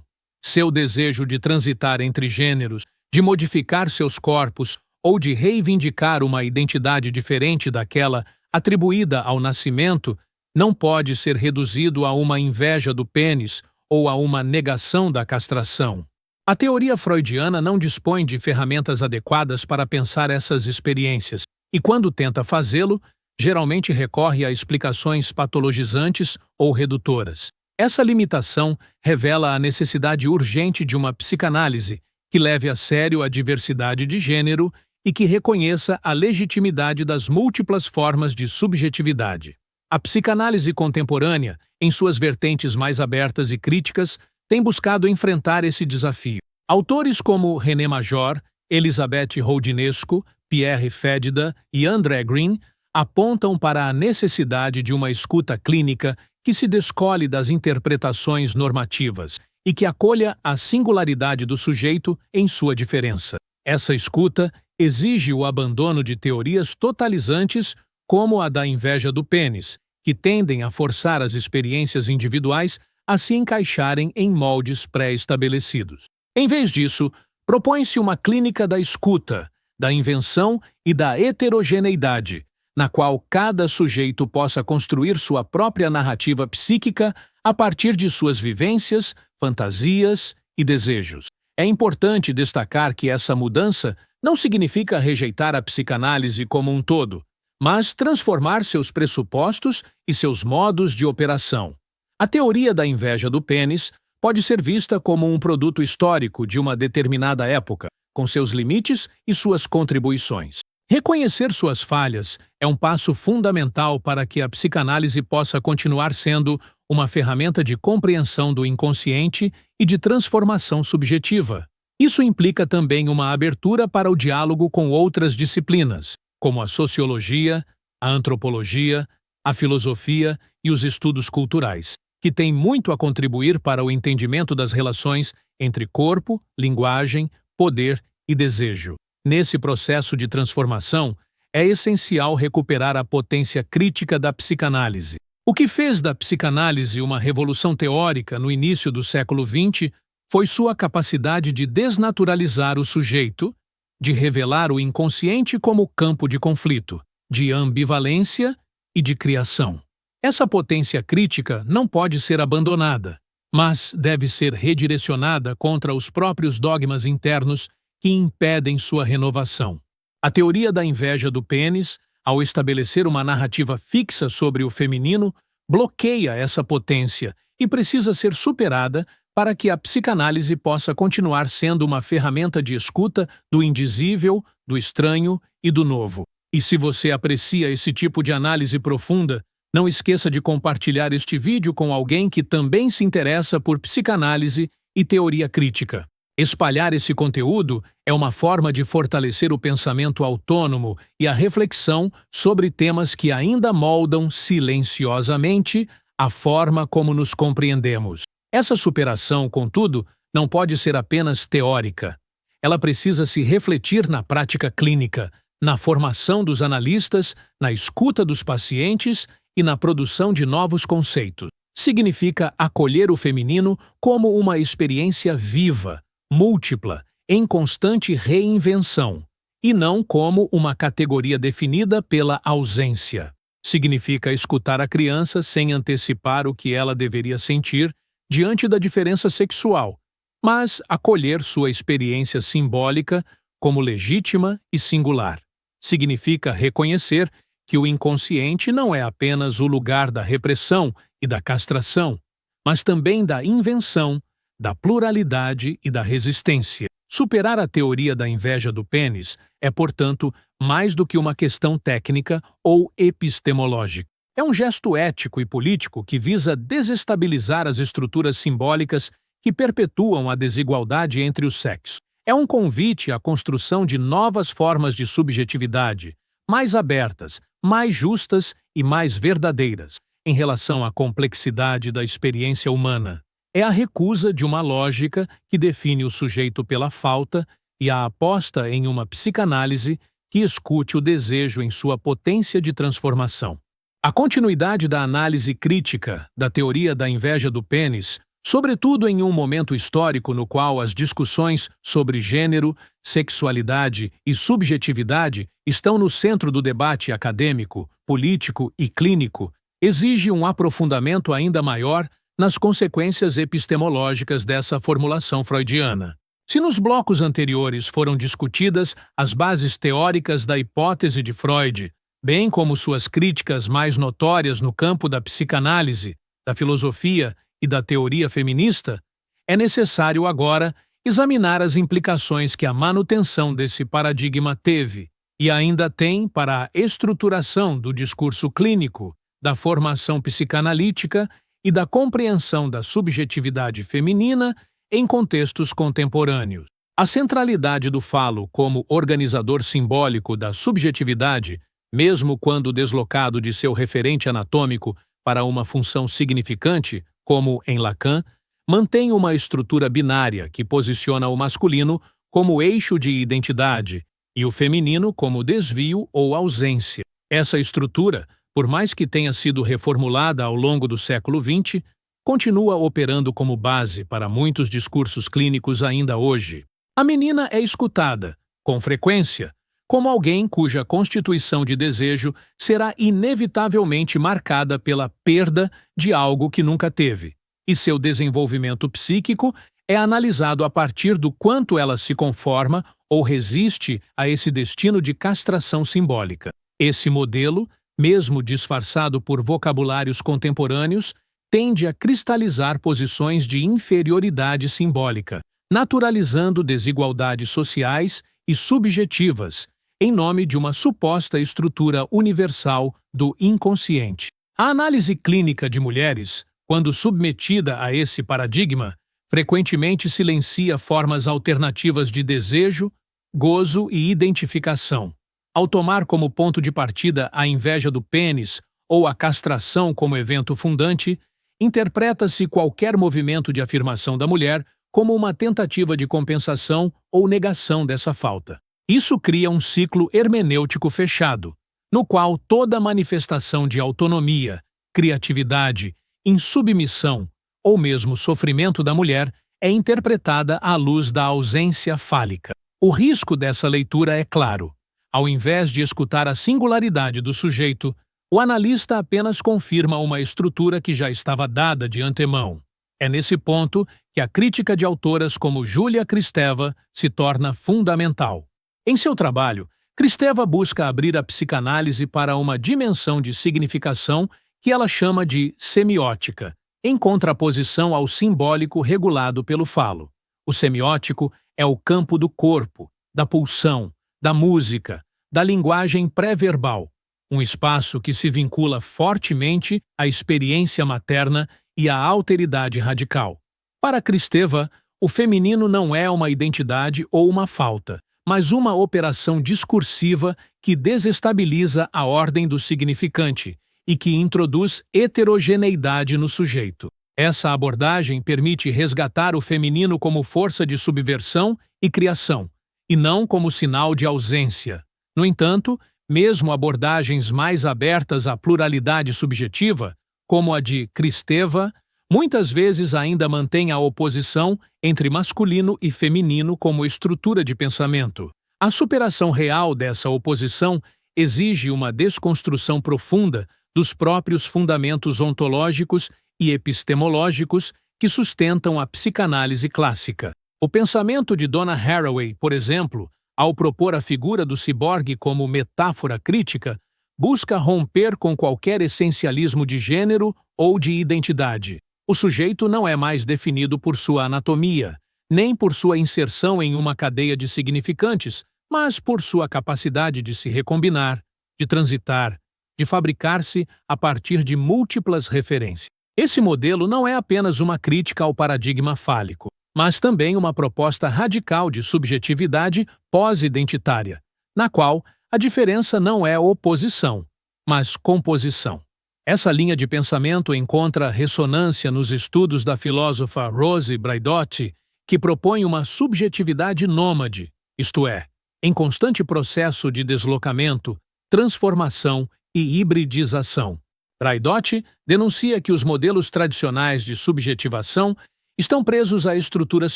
Seu desejo de transitar entre gêneros, de modificar seus corpos ou de reivindicar uma identidade diferente daquela atribuída ao nascimento não pode ser reduzido a uma inveja do pênis ou a uma negação da castração. A teoria freudiana não dispõe de ferramentas adequadas para pensar essas experiências e, quando tenta fazê-lo, geralmente recorre a explicações patologizantes ou redutoras. Essa limitação revela a necessidade urgente de uma psicanálise que leve a sério a diversidade de gênero e que reconheça a legitimidade das múltiplas formas de subjetividade. A psicanálise contemporânea, em suas vertentes mais abertas e críticas, tem buscado enfrentar esse desafio. Autores como René Major, Elisabeth Roudinesco, Pierre Fédida e André Green apontam para a necessidade de uma escuta clínica que se descole das interpretações normativas e que acolha a singularidade do sujeito em sua diferença. Essa escuta exige o abandono de teorias totalizantes como a da inveja do pênis, que tendem a forçar as experiências individuais a se encaixarem em moldes pré-estabelecidos. Em vez disso, propõe-se uma clínica da escuta, da invenção e da heterogeneidade, na qual cada sujeito possa construir sua própria narrativa psíquica a partir de suas vivências, fantasias e desejos. É importante destacar que essa mudança não significa rejeitar a psicanálise como um todo, mas transformar seus pressupostos e seus modos de operação. A teoria da inveja do pênis pode ser vista como um produto histórico de uma determinada época, com seus limites e suas contribuições. Reconhecer suas falhas é um passo fundamental para que a psicanálise possa continuar sendo uma ferramenta de compreensão do inconsciente e de transformação subjetiva. Isso implica também uma abertura para o diálogo com outras disciplinas, como a sociologia, a antropologia, a filosofia e os estudos culturais, que têm muito a contribuir para o entendimento das relações entre corpo, linguagem, poder e desejo. Nesse processo de transformação, é essencial recuperar a potência crítica da psicanálise. O que fez da psicanálise uma revolução teórica no início do século XX foi sua capacidade de desnaturalizar o sujeito, de revelar o inconsciente como campo de conflito, de ambivalência e de criação. Essa potência crítica não pode ser abandonada, mas deve ser redirecionada contra os próprios dogmas internos que impedem sua renovação. A teoria da inveja do pênis, ao estabelecer uma narrativa fixa sobre o feminino, bloqueia essa potência e precisa ser superada para que a psicanálise possa continuar sendo uma ferramenta de escuta do indizível, do estranho e do novo. E se você aprecia esse tipo de análise profunda, não esqueça de compartilhar este vídeo com alguém que também se interessa por psicanálise e teoria crítica. Espalhar esse conteúdo é uma forma de fortalecer o pensamento autônomo e a reflexão sobre temas que ainda moldam silenciosamente a forma como nos compreendemos. Essa superação, contudo, não pode ser apenas teórica. Ela precisa se refletir na prática clínica, na formação dos analistas, na escuta dos pacientes e na produção de novos conceitos. Significa acolher o feminino como uma experiência viva, múltipla, em constante reinvenção, e não como uma categoria definida pela ausência. Significa escutar a criança sem antecipar o que ela deveria sentir diante da diferença sexual, mas acolher sua experiência simbólica como legítima e singular. Significa reconhecer que o inconsciente não é apenas o lugar da repressão e da castração, mas também da invenção, da pluralidade e da resistência. Superar a teoria da inveja do pênis é, portanto, mais do que uma questão técnica ou epistemológica. É um gesto ético e político que visa desestabilizar as estruturas simbólicas que perpetuam a desigualdade entre os sexos. É um convite à construção de novas formas de subjetividade, mais abertas, mais justas e mais verdadeiras, em relação à complexidade da experiência humana. É a recusa de uma lógica que define o sujeito pela falta e a aposta em uma psicanálise que escute o desejo em sua potência de transformação. A continuidade da análise crítica da teoria da inveja do pênis sobretudo em um momento histórico no qual as discussões sobre gênero, sexualidade e subjetividade estão no centro do debate acadêmico, político e clínico, exige um aprofundamento ainda maior nas consequências epistemológicas dessa formulação freudiana. Se nos blocos anteriores foram discutidas as bases teóricas da hipótese de Freud, bem como suas críticas mais notórias no campo da psicanálise, da filosofia e da teoria feminista, é necessário agora examinar as implicações que a manutenção desse paradigma teve e ainda tem para a estruturação do discurso clínico, da formação psicanalítica e da compreensão da subjetividade feminina em contextos contemporâneos. A centralidade do falo como organizador simbólico da subjetividade, mesmo quando deslocado de seu referente anatômico para uma função significante, como em Lacan, mantém uma estrutura binária que posiciona o masculino como eixo de identidade e o feminino como desvio ou ausência. Essa estrutura, por mais que tenha sido reformulada ao longo do século XX, continua operando como base para muitos discursos clínicos ainda hoje. A menina é escutada, com frequência, como alguém cuja constituição de desejo será inevitavelmente marcada pela perda de algo que nunca teve, e seu desenvolvimento psíquico é analisado a partir do quanto ela se conforma ou resiste a esse destino de castração simbólica. Esse modelo, mesmo disfarçado por vocabulários contemporâneos, tende a cristalizar posições de inferioridade simbólica, naturalizando desigualdades sociais e subjetivas, em nome de uma suposta estrutura universal do inconsciente. A análise clínica de mulheres, quando submetida a esse paradigma, frequentemente silencia formas alternativas de desejo, gozo e identificação. Ao tomar como ponto de partida a inveja do pênis ou a castração como evento fundante, interpreta-se qualquer movimento de afirmação da mulher como uma tentativa de compensação ou negação dessa falta. Isso cria um ciclo hermenêutico fechado, no qual toda manifestação de autonomia, criatividade, insubmissão ou mesmo sofrimento da mulher é interpretada à luz da ausência fálica. O risco dessa leitura é claro. Ao invés de escutar a singularidade do sujeito, o analista apenas confirma uma estrutura que já estava dada de antemão. É nesse ponto que a crítica de autoras como Julia Kristeva se torna fundamental. Em seu trabalho, Kristeva busca abrir a psicanálise para uma dimensão de significação que ela chama de semiótica, em contraposição ao simbólico regulado pelo falo. O semiótico é o campo do corpo, da pulsão, da música, da linguagem pré-verbal, um espaço que se vincula fortemente à experiência materna e à alteridade radical. Para Kristeva, o feminino não é uma identidade ou uma falta, mas uma operação discursiva que desestabiliza a ordem do significante e que introduz heterogeneidade no sujeito. Essa abordagem permite resgatar o feminino como força de subversão e criação, e não como sinal de ausência. No entanto, mesmo abordagens mais abertas à pluralidade subjetiva, como a de Kristeva, muitas vezes ainda mantêm a oposição entre masculino e feminino como estrutura de pensamento. A superação real dessa oposição exige uma desconstrução profunda dos próprios fundamentos ontológicos e epistemológicos que sustentam a psicanálise clássica. O pensamento de Donna Haraway, por exemplo, ao propor a figura do ciborgue como metáfora crítica, busca romper com qualquer essencialismo de gênero ou de identidade. O sujeito não é mais definido por sua anatomia, nem por sua inserção em uma cadeia de significantes, mas por sua capacidade de se recombinar, de transitar, de fabricar-se a partir de múltiplas referências. Esse modelo não é apenas uma crítica ao paradigma fálico, mas também uma proposta radical de subjetividade pós-identitária, na qual a diferença não é oposição, mas composição. Essa linha de pensamento encontra ressonância nos estudos da filósofa Rose Braidotti, que propõe uma subjetividade nômade, isto é, em constante processo de deslocamento, transformação e hibridização. Braidotti denuncia que os modelos tradicionais de subjetivação estão presos a estruturas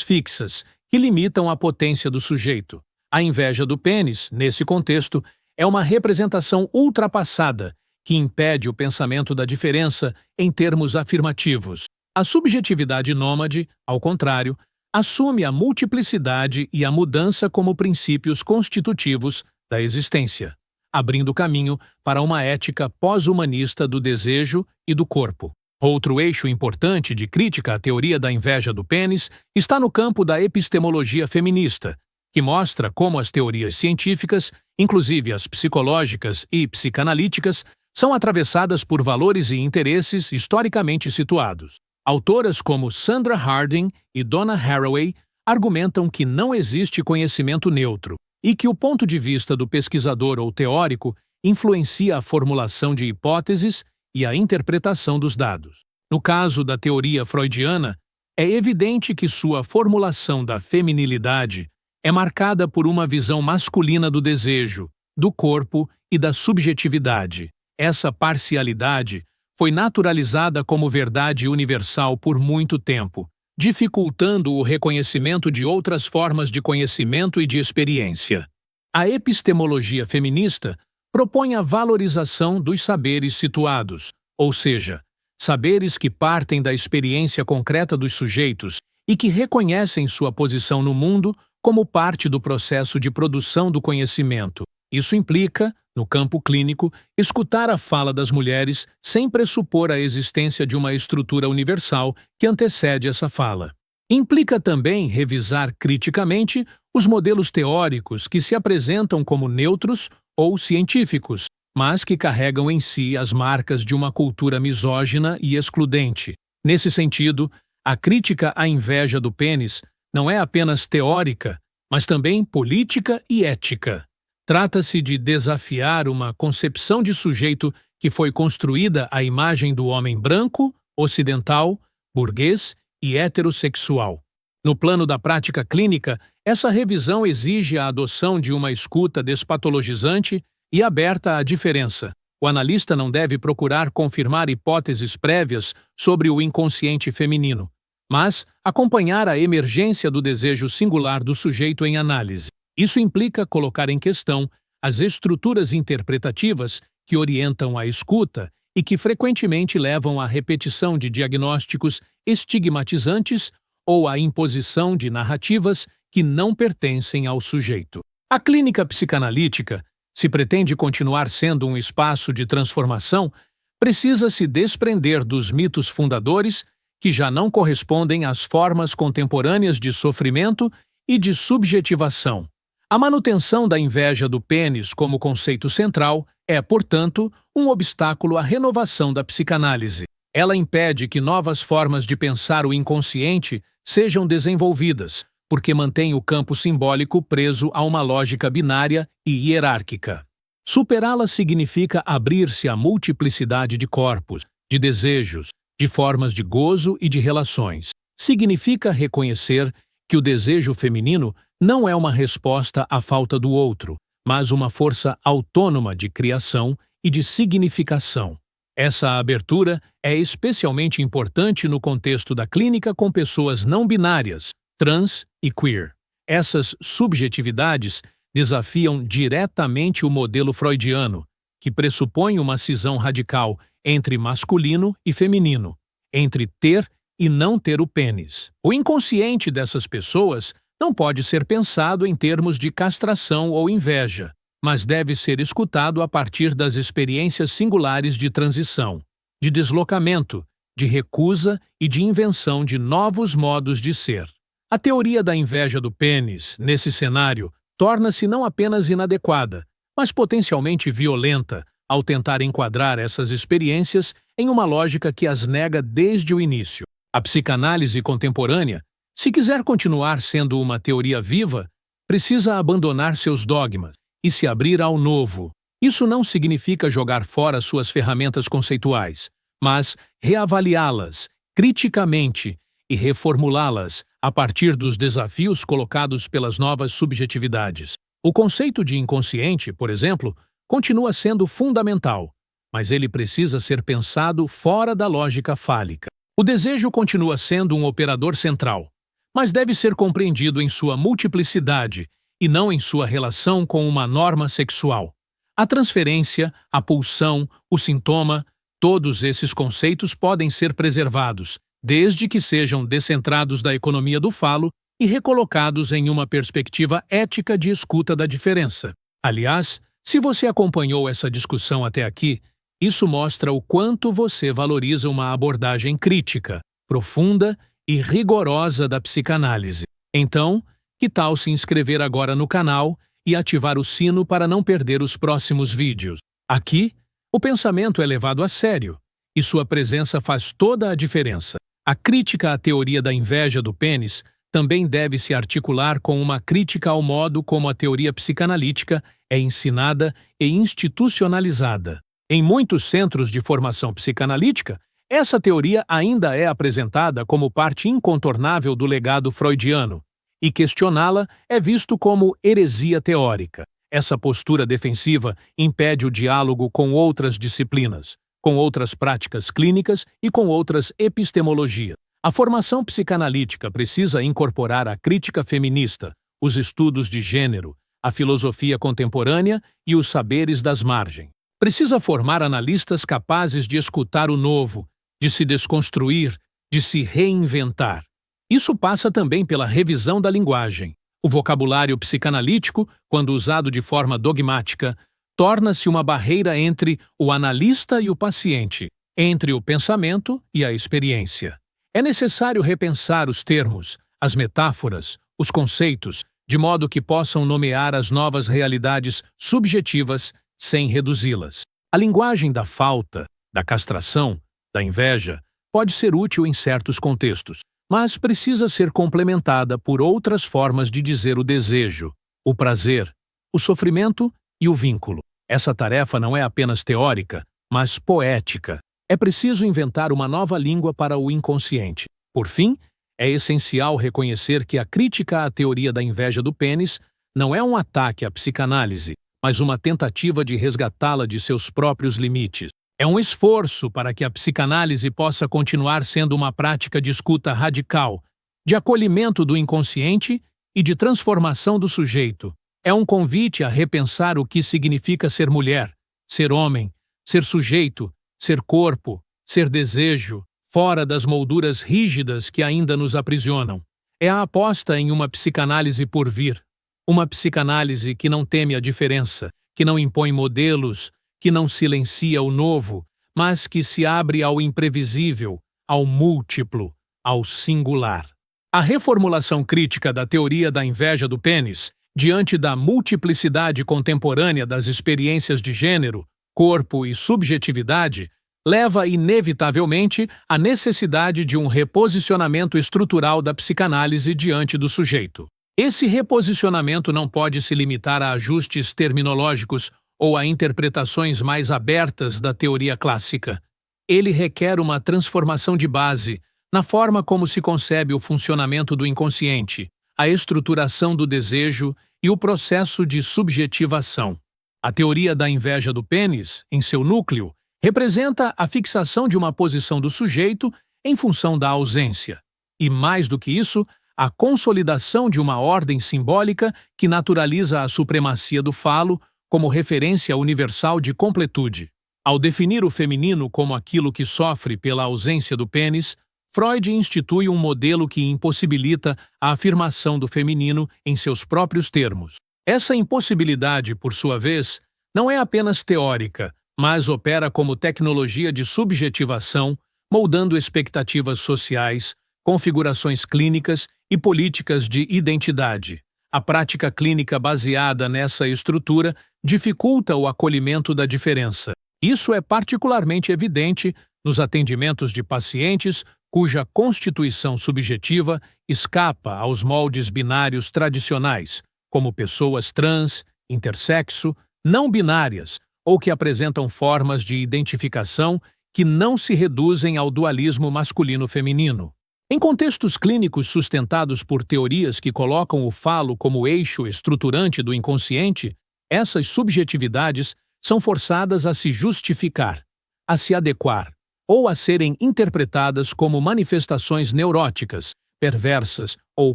fixas, que limitam a potência do sujeito. A inveja do pênis, nesse contexto, é uma representação ultrapassada, que impede o pensamento da diferença em termos afirmativos. A subjetividade nômade, ao contrário, assume a multiplicidade e a mudança como princípios constitutivos da existência, abrindo caminho para uma ética pós-humanista do desejo e do corpo. Outro eixo importante de crítica à teoria da inveja do pênis está no campo da epistemologia feminista, que mostra como as teorias científicas, inclusive as psicológicas e psicanalíticas, são atravessadas por valores e interesses historicamente situados. Autoras como Sandra Harding e Donna Haraway argumentam que não existe conhecimento neutro e que o ponto de vista do pesquisador ou teórico influencia a formulação de hipóteses e a interpretação dos dados. No caso da teoria freudiana, é evidente que sua formulação da feminilidade é marcada por uma visão masculina do desejo, do corpo e da subjetividade. Essa parcialidade foi naturalizada como verdade universal por muito tempo, dificultando o reconhecimento de outras formas de conhecimento e de experiência. A epistemologia feminista propõe a valorização dos saberes situados, ou seja, saberes que partem da experiência concreta dos sujeitos e que reconhecem sua posição no mundo como parte do processo de produção do conhecimento. Isso implica, no campo clínico, escutar a fala das mulheres sem pressupor a existência de uma estrutura universal que antecede essa fala. Implica também revisar criticamente os modelos teóricos que se apresentam como neutros ou científicos, mas que carregam em si as marcas de uma cultura misógina e excludente. Nesse sentido, a crítica à inveja do pênis não é apenas teórica, mas também política e ética. Trata-se de desafiar uma concepção de sujeito que foi construída à imagem do homem branco, ocidental, burguês e heterossexual. No plano da prática clínica, essa revisão exige a adoção de uma escuta despatologizante e aberta à diferença. O analista não deve procurar confirmar hipóteses prévias sobre o inconsciente feminino, mas acompanhar a emergência do desejo singular do sujeito em análise. Isso implica colocar em questão as estruturas interpretativas que orientam a escuta e que frequentemente levam à repetição de diagnósticos estigmatizantes ou à imposição de narrativas que não pertencem ao sujeito. A clínica psicanalítica, se pretende continuar sendo um espaço de transformação, precisa se desprender dos mitos fundadores que já não correspondem às formas contemporâneas de sofrimento e de subjetivação. A manutenção da inveja do pênis como conceito central é, portanto, um obstáculo à renovação da psicanálise. Ela impede que novas formas de pensar o inconsciente sejam desenvolvidas, porque mantém o campo simbólico preso a uma lógica binária e hierárquica. Superá-la significa abrir-se à multiplicidade de corpos, de desejos, de formas de gozo e de relações. Significa reconhecer que o desejo feminino não é uma resposta à falta do outro, mas uma força autônoma de criação e de significação. Essa abertura é especialmente importante no contexto da clínica com pessoas não binárias, trans e queer. Essas subjetividades desafiam diretamente o modelo freudiano, que pressupõe uma cisão radical entre masculino e feminino, entre ter e não ter o pênis. O inconsciente dessas pessoas não pode ser pensado em termos de castração ou inveja, mas deve ser escutado a partir das experiências singulares de transição, de deslocamento, de recusa e de invenção de novos modos de ser. A teoria da inveja do pênis, nesse cenário, torna-se não apenas inadequada, mas potencialmente violenta ao tentar enquadrar essas experiências em uma lógica que as nega desde o início. A psicanálise contemporânea, se quiser continuar sendo uma teoria viva, precisa abandonar seus dogmas e se abrir ao novo. Isso não significa jogar fora suas ferramentas conceituais, mas reavaliá-las criticamente e reformulá-las a partir dos desafios colocados pelas novas subjetividades. O conceito de inconsciente, por exemplo, continua sendo fundamental, mas ele precisa ser pensado fora da lógica fálica. O desejo continua sendo um operador central, mas deve ser compreendido em sua multiplicidade e não em sua relação com uma norma sexual. A transferência, a pulsão, o sintoma, todos esses conceitos podem ser preservados, desde que sejam descentrados da economia do falo e recolocados em uma perspectiva ética de escuta da diferença. Aliás, se você acompanhou essa discussão até aqui, isso mostra o quanto você valoriza uma abordagem crítica, profunda e rigorosa da psicanálise. Então, que tal se inscrever agora no canal e ativar o sino para não perder os próximos vídeos? Aqui, o pensamento é levado a sério, e sua presença faz toda a diferença. A crítica à teoria da inveja do pênis também deve se articular com uma crítica ao modo como a teoria psicanalítica é ensinada e institucionalizada. Em muitos centros de formação psicanalítica, essa teoria ainda é apresentada como parte incontornável do legado freudiano, e questioná-la é visto como heresia teórica. Essa postura defensiva impede o diálogo com outras disciplinas, com outras práticas clínicas e com outras epistemologias. A formação psicanalítica precisa incorporar a crítica feminista, os estudos de gênero, a filosofia contemporânea e os saberes das margens. Precisa formar analistas capazes de escutar o novo, de se desconstruir, de se reinventar. Isso passa também pela revisão da linguagem. O vocabulário psicanalítico, quando usado de forma dogmática, torna-se uma barreira entre o analista e o paciente, entre o pensamento e a experiência. É necessário repensar os termos, as metáforas, os conceitos, de modo que possam nomear as novas realidades subjetivas sem reduzi-las. A linguagem da falta, da castração, da inveja, pode ser útil em certos contextos, mas precisa ser complementada por outras formas de dizer o desejo, o prazer, o sofrimento e o vínculo. Essa tarefa não é apenas teórica, mas poética. É preciso inventar uma nova língua para o inconsciente. Por fim, é essencial reconhecer que a crítica à teoria da inveja do pênis não é um ataque à psicanálise, mas uma tentativa de resgatá-la de seus próprios limites. É um esforço para que a psicanálise possa continuar sendo uma prática de escuta radical, de acolhimento do inconsciente e de transformação do sujeito. É um convite a repensar o que significa ser mulher, ser homem, ser sujeito, ser corpo, ser desejo, fora das molduras rígidas que ainda nos aprisionam. É a aposta em uma psicanálise por vir, uma psicanálise que não teme a diferença, que não impõe modelos, que não silencia o novo, mas que se abre ao imprevisível, ao múltiplo, ao singular. A reformulação crítica da teoria da inveja do pênis, diante da multiplicidade contemporânea das experiências de gênero, corpo e subjetividade, leva inevitavelmente à necessidade de um reposicionamento estrutural da psicanálise diante do sujeito. Esse reposicionamento não pode se limitar a ajustes terminológicos ou a interpretações mais abertas da teoria clássica. Ele requer uma transformação de base na forma como se concebe o funcionamento do inconsciente, a estruturação do desejo e o processo de subjetivação. A teoria da inveja do pênis, em seu núcleo, representa a fixação de uma posição do sujeito em função da ausência, e, mais do que isso, a consolidação de uma ordem simbólica que naturaliza a supremacia do falo como referência universal de completude. Ao definir o feminino como aquilo que sofre pela ausência do pênis, Freud institui um modelo que impossibilita a afirmação do feminino em seus próprios termos. Essa impossibilidade, por sua vez, não é apenas teórica, mas opera como tecnologia de subjetivação, moldando expectativas sociais, configurações clínicas e políticas de identidade. A prática clínica baseada nessa estrutura dificulta o acolhimento da diferença. Isso é particularmente evidente nos atendimentos de pacientes cuja constituição subjetiva escapa aos moldes binários tradicionais, como pessoas trans, intersexo, não binárias, ou que apresentam formas de identificação que não se reduzem ao dualismo masculino-feminino. Em contextos clínicos sustentados por teorias que colocam o falo como eixo estruturante do inconsciente, essas subjetividades são forçadas a se justificar, a se adequar, ou a serem interpretadas como manifestações neuróticas, perversas ou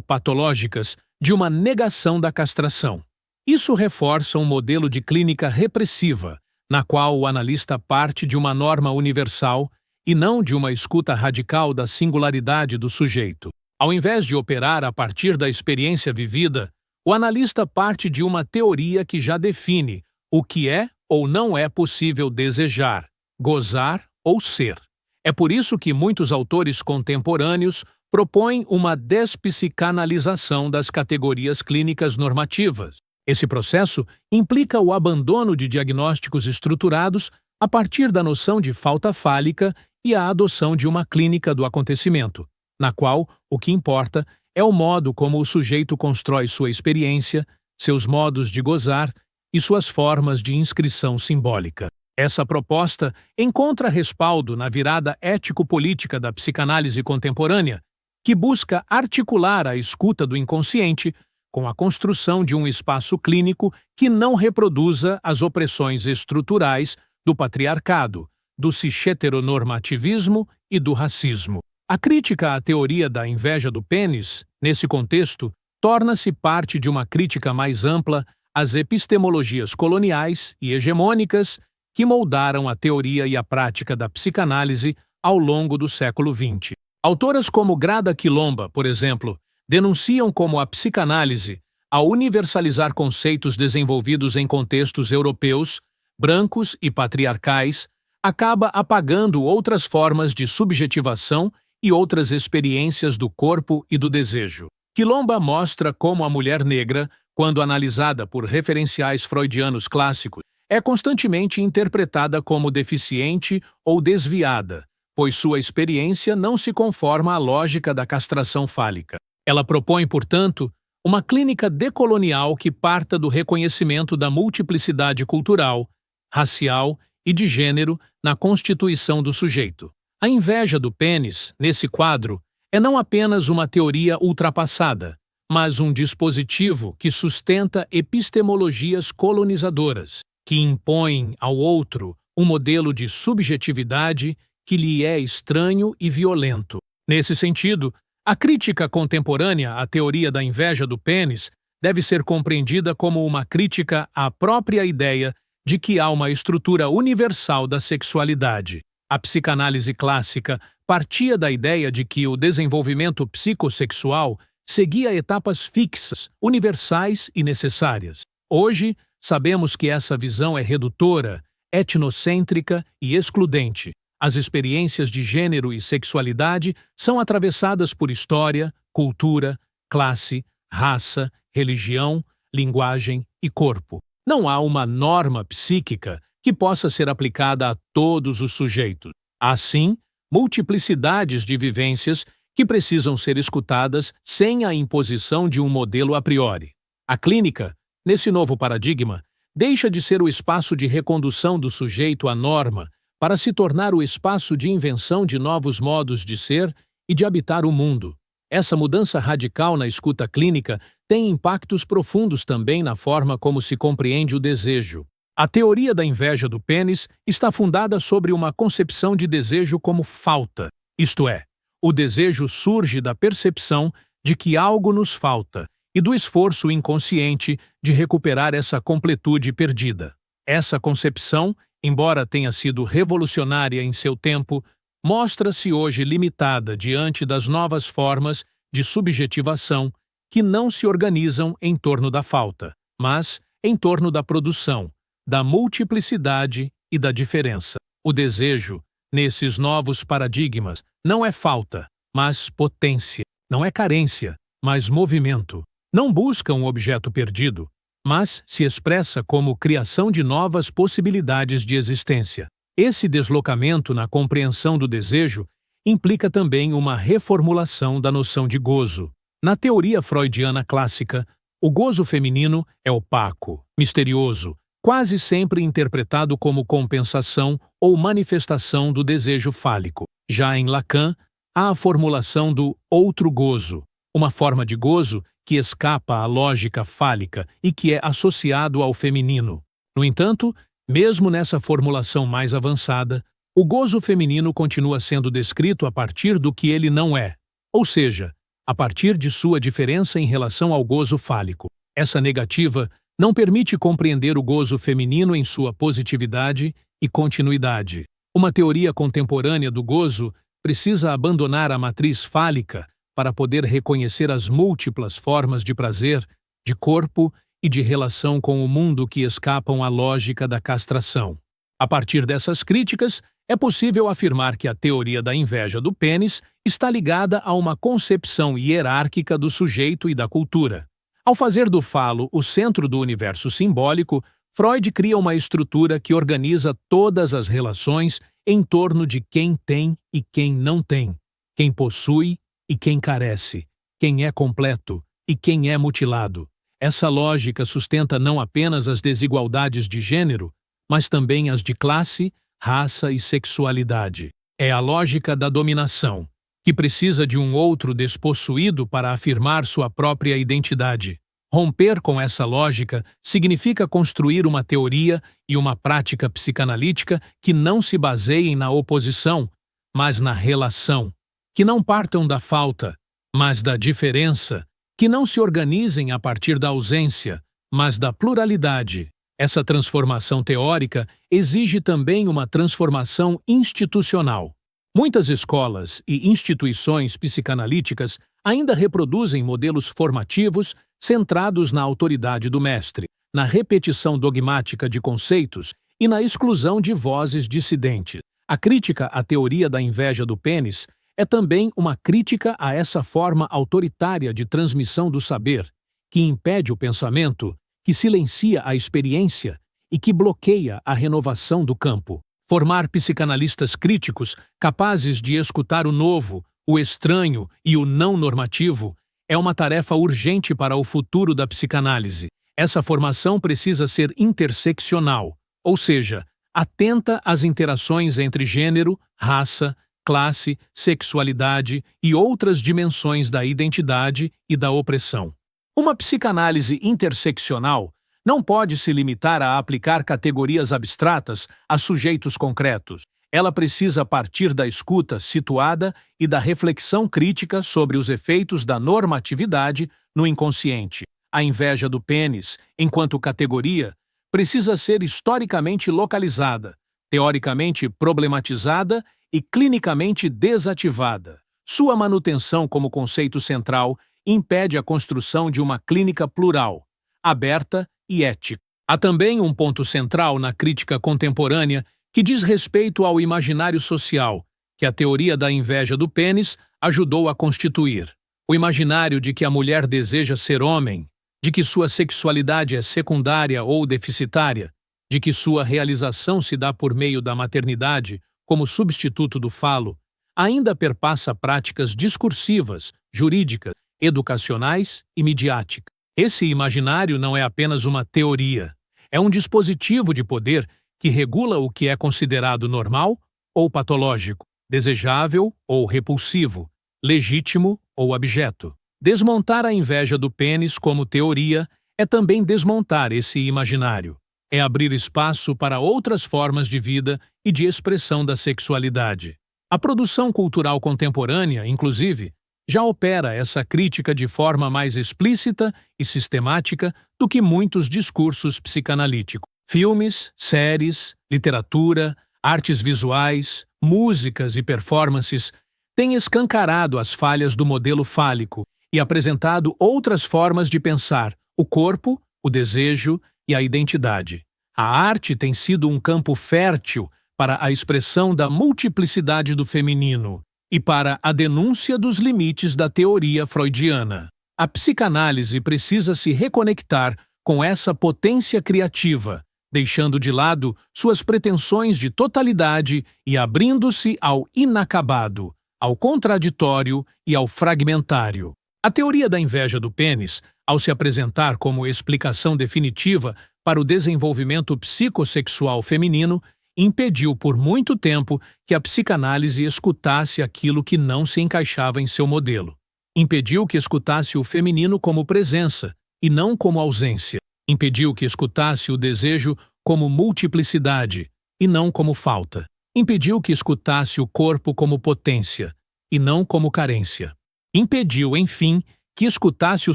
patológicas de uma negação da castração. Isso reforça um modelo de clínica repressiva, na qual o analista parte de uma norma universal e não de uma escuta radical da singularidade do sujeito. Ao invés de operar a partir da experiência vivida, o analista parte de uma teoria que já define o que é ou não é possível desejar, gozar ou ser. É por isso que muitos autores contemporâneos propõem uma despsicanalização das categorias clínicas normativas. Esse processo implica o abandono de diagnósticos estruturados a partir da noção de falta fálica e a adoção de uma clínica do acontecimento, na qual o que importa é o modo como o sujeito constrói sua experiência, seus modos de gozar e suas formas de inscrição simbólica. Essa proposta encontra respaldo na virada ético-política da psicanálise contemporânea, que busca articular a escuta do inconsciente com a construção de um espaço clínico que não reproduza as opressões estruturais do patriarcado, do cisheteronormativismo e do racismo. A crítica à teoria da inveja do pênis, nesse contexto, torna-se parte de uma crítica mais ampla às epistemologias coloniais e hegemônicas que moldaram a teoria e a prática da psicanálise ao longo do século XX. Autoras como Grada Quilomba, por exemplo, denunciam como a psicanálise, ao universalizar conceitos desenvolvidos em contextos europeus, brancos e patriarcais, acaba apagando outras formas de subjetivação e outras experiências do corpo e do desejo. Quilomba mostra como a mulher negra, quando analisada por referenciais freudianos clássicos, é constantemente interpretada como deficiente ou desviada, pois sua experiência não se conforma à lógica da castração fálica. Ela propõe, portanto, uma clínica decolonial que parta do reconhecimento da multiplicidade cultural, racial e de gênero na constituição do sujeito. A inveja do pênis, nesse quadro, é não apenas uma teoria ultrapassada, mas um dispositivo que sustenta epistemologias colonizadoras, que impõem ao outro um modelo de subjetividade que lhe é estranho e violento. Nesse sentido, a crítica contemporânea à teoria da inveja do pênis deve ser compreendida como uma crítica à própria ideia de que há uma estrutura universal da sexualidade. A psicanálise clássica partia da ideia de que o desenvolvimento psicossexual seguia etapas fixas, universais e necessárias. Hoje, sabemos que essa visão é redutora, etnocêntrica e excludente. As experiências de gênero e sexualidade são atravessadas por história, cultura, classe, raça, religião, linguagem e corpo. Não há uma norma psíquica que possa ser aplicada a todos os sujeitos. Há, sim, multiplicidades de vivências que precisam ser escutadas sem a imposição de um modelo a priori. A clínica, nesse novo paradigma, deixa de ser o espaço de recondução do sujeito à norma para se tornar o espaço de invenção de novos modos de ser e de habitar o mundo. Essa mudança radical na escuta clínica tem impactos profundos também na forma como se compreende o desejo. A teoria da inveja do pênis está fundada sobre uma concepção de desejo como falta, isto é, o desejo surge da percepção de que algo nos falta e do esforço inconsciente de recuperar essa completude perdida. Essa concepção, embora tenha sido revolucionária em seu tempo, mostra-se hoje limitada diante das novas formas de subjetivação que não se organizam em torno da falta, mas em torno da produção, da multiplicidade e da diferença. O desejo, nesses novos paradigmas, não é falta, mas potência. Não é carência, mas movimento. Não busca um objeto perdido, mas se expressa como criação de novas possibilidades de existência. Esse deslocamento na compreensão do desejo implica também uma reformulação da noção de gozo. Na teoria freudiana clássica, o gozo feminino é opaco, misterioso, quase sempre interpretado como compensação ou manifestação do desejo fálico. Já em Lacan, há a formulação do outro gozo, uma forma de gozo que escapa à lógica fálica e que é associado ao feminino. No entanto, mesmo nessa formulação mais avançada, O gozo feminino continua sendo descrito a partir do que ele não é, ou seja, a partir de sua diferença em relação ao gozo fálico. Essa negativa não permite compreender o gozo feminino em sua positividade e continuidade. Uma teoria contemporânea do gozo precisa abandonar a matriz fálica para poder reconhecer as múltiplas formas de prazer, de corpo e de relação com o mundo que escapam à lógica da castração. A partir dessas críticas, é possível afirmar que a teoria da inveja do pênis está ligada a uma concepção hierárquica do sujeito e da cultura. Ao fazer do falo o centro do universo simbólico, Freud cria uma estrutura que organiza todas as relações em torno de quem tem e quem não tem, quem possui e quem carece, quem é completo e quem é mutilado. Essa lógica sustenta não apenas as desigualdades de gênero, mas também as de classe, raça e sexualidade. É a lógica da dominação, que precisa de um outro despossuído para afirmar sua própria identidade. Romper com essa lógica significa construir uma teoria e uma prática psicanalítica que não se baseiem na oposição, mas na relação, que não partam da falta, mas da diferença, que não se organizem a partir da ausência, mas da pluralidade. Essa transformação teórica exige também uma transformação institucional. Muitas escolas e instituições psicanalíticas ainda reproduzem modelos formativos centrados na autoridade do mestre, na repetição dogmática de conceitos e na exclusão de vozes dissidentes. A crítica à teoria da inveja do pênis é também uma crítica a essa forma autoritária de transmissão do saber, que impede o pensamento, que silencia a experiência e que bloqueia a renovação do campo. Formar psicanalistas críticos capazes de escutar o novo, o estranho e o não normativo é uma tarefa urgente para o futuro da psicanálise. Essa formação precisa ser interseccional, ou seja, atenta às interações entre gênero, raça, classe, sexualidade e outras dimensões da identidade e da opressão. Uma psicanálise interseccional não pode se limitar a aplicar categorias abstratas a sujeitos concretos. Ela precisa partir da escuta situada e da reflexão crítica sobre os efeitos da normatividade no inconsciente. A inveja do pênis, enquanto categoria, precisa ser historicamente localizada, teoricamente problematizada e clinicamente desativada. Sua manutenção como conceito central impede a construção de uma clínica plural, aberta e ética. Há também um ponto central na crítica contemporânea que diz respeito ao imaginário social, que a teoria da inveja do pênis ajudou a constituir. O imaginário de que a mulher deseja ser homem, de que sua sexualidade é secundária ou deficitária, de que sua realização se dá por meio da maternidade como substituto do falo, ainda perpassa práticas discursivas, jurídicas, educacionais e midiáticas. Esse imaginário não é apenas uma teoria, é um dispositivo de poder que regula o que é considerado normal ou patológico, desejável ou repulsivo, legítimo ou abjeto. Desmontar a inveja do pênis como teoria é também desmontar esse imaginário. É abrir espaço para outras formas de vida e de expressão da sexualidade. A produção cultural contemporânea, inclusive, já opera essa crítica de forma mais explícita e sistemática do que muitos discursos psicanalíticos. Filmes, séries, literatura, artes visuais, músicas e performances têm escancarado as falhas do modelo fálico e apresentado outras formas de pensar o corpo, o desejo e a identidade. A arte tem sido um campo fértil para a expressão da multiplicidade do feminino e para a denúncia dos limites da teoria freudiana. A psicanálise precisa se reconectar com essa potência criativa, deixando de lado suas pretensões de totalidade e abrindo-se ao inacabado, ao contraditório e ao fragmentário. A teoria da inveja do pênis, ao se apresentar como explicação definitiva para o desenvolvimento psicossexual feminino, impediu por muito tempo que a psicanálise escutasse aquilo que não se encaixava em seu modelo. Impediu que escutasse o feminino como presença e não como ausência. Impediu que escutasse o desejo como multiplicidade e não como falta. Impediu que escutasse o corpo como potência, e não como carência. Impediu, enfim, que escutasse o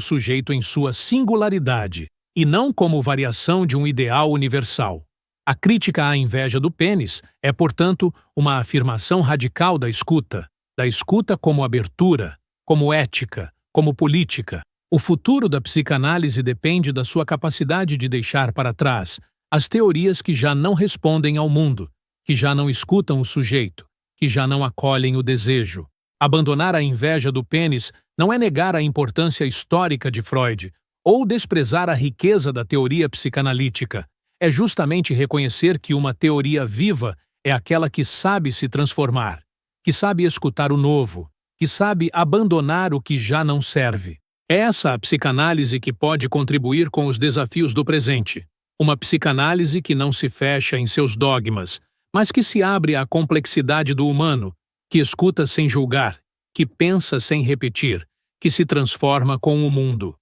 sujeito em sua singularidade, e não como variação de um ideal universal. A crítica à inveja do pênis é, portanto, uma afirmação radical da escuta como abertura, como ética, como política. O futuro da psicanálise depende da sua capacidade de deixar para trás as teorias que já não respondem ao mundo, que já não escutam o sujeito, que já não acolhem o desejo. Abandonar a inveja do pênis não é negar a importância histórica de Freud ou desprezar a riqueza da teoria psicanalítica. É justamente reconhecer que uma teoria viva é aquela que sabe se transformar, que sabe escutar o novo, que sabe abandonar o que já não serve. É essa a psicanálise que pode contribuir com os desafios do presente. Uma psicanálise que não se fecha em seus dogmas, mas que se abre à complexidade do humano, que escuta sem julgar, que pensa sem repetir, que se transforma com o mundo.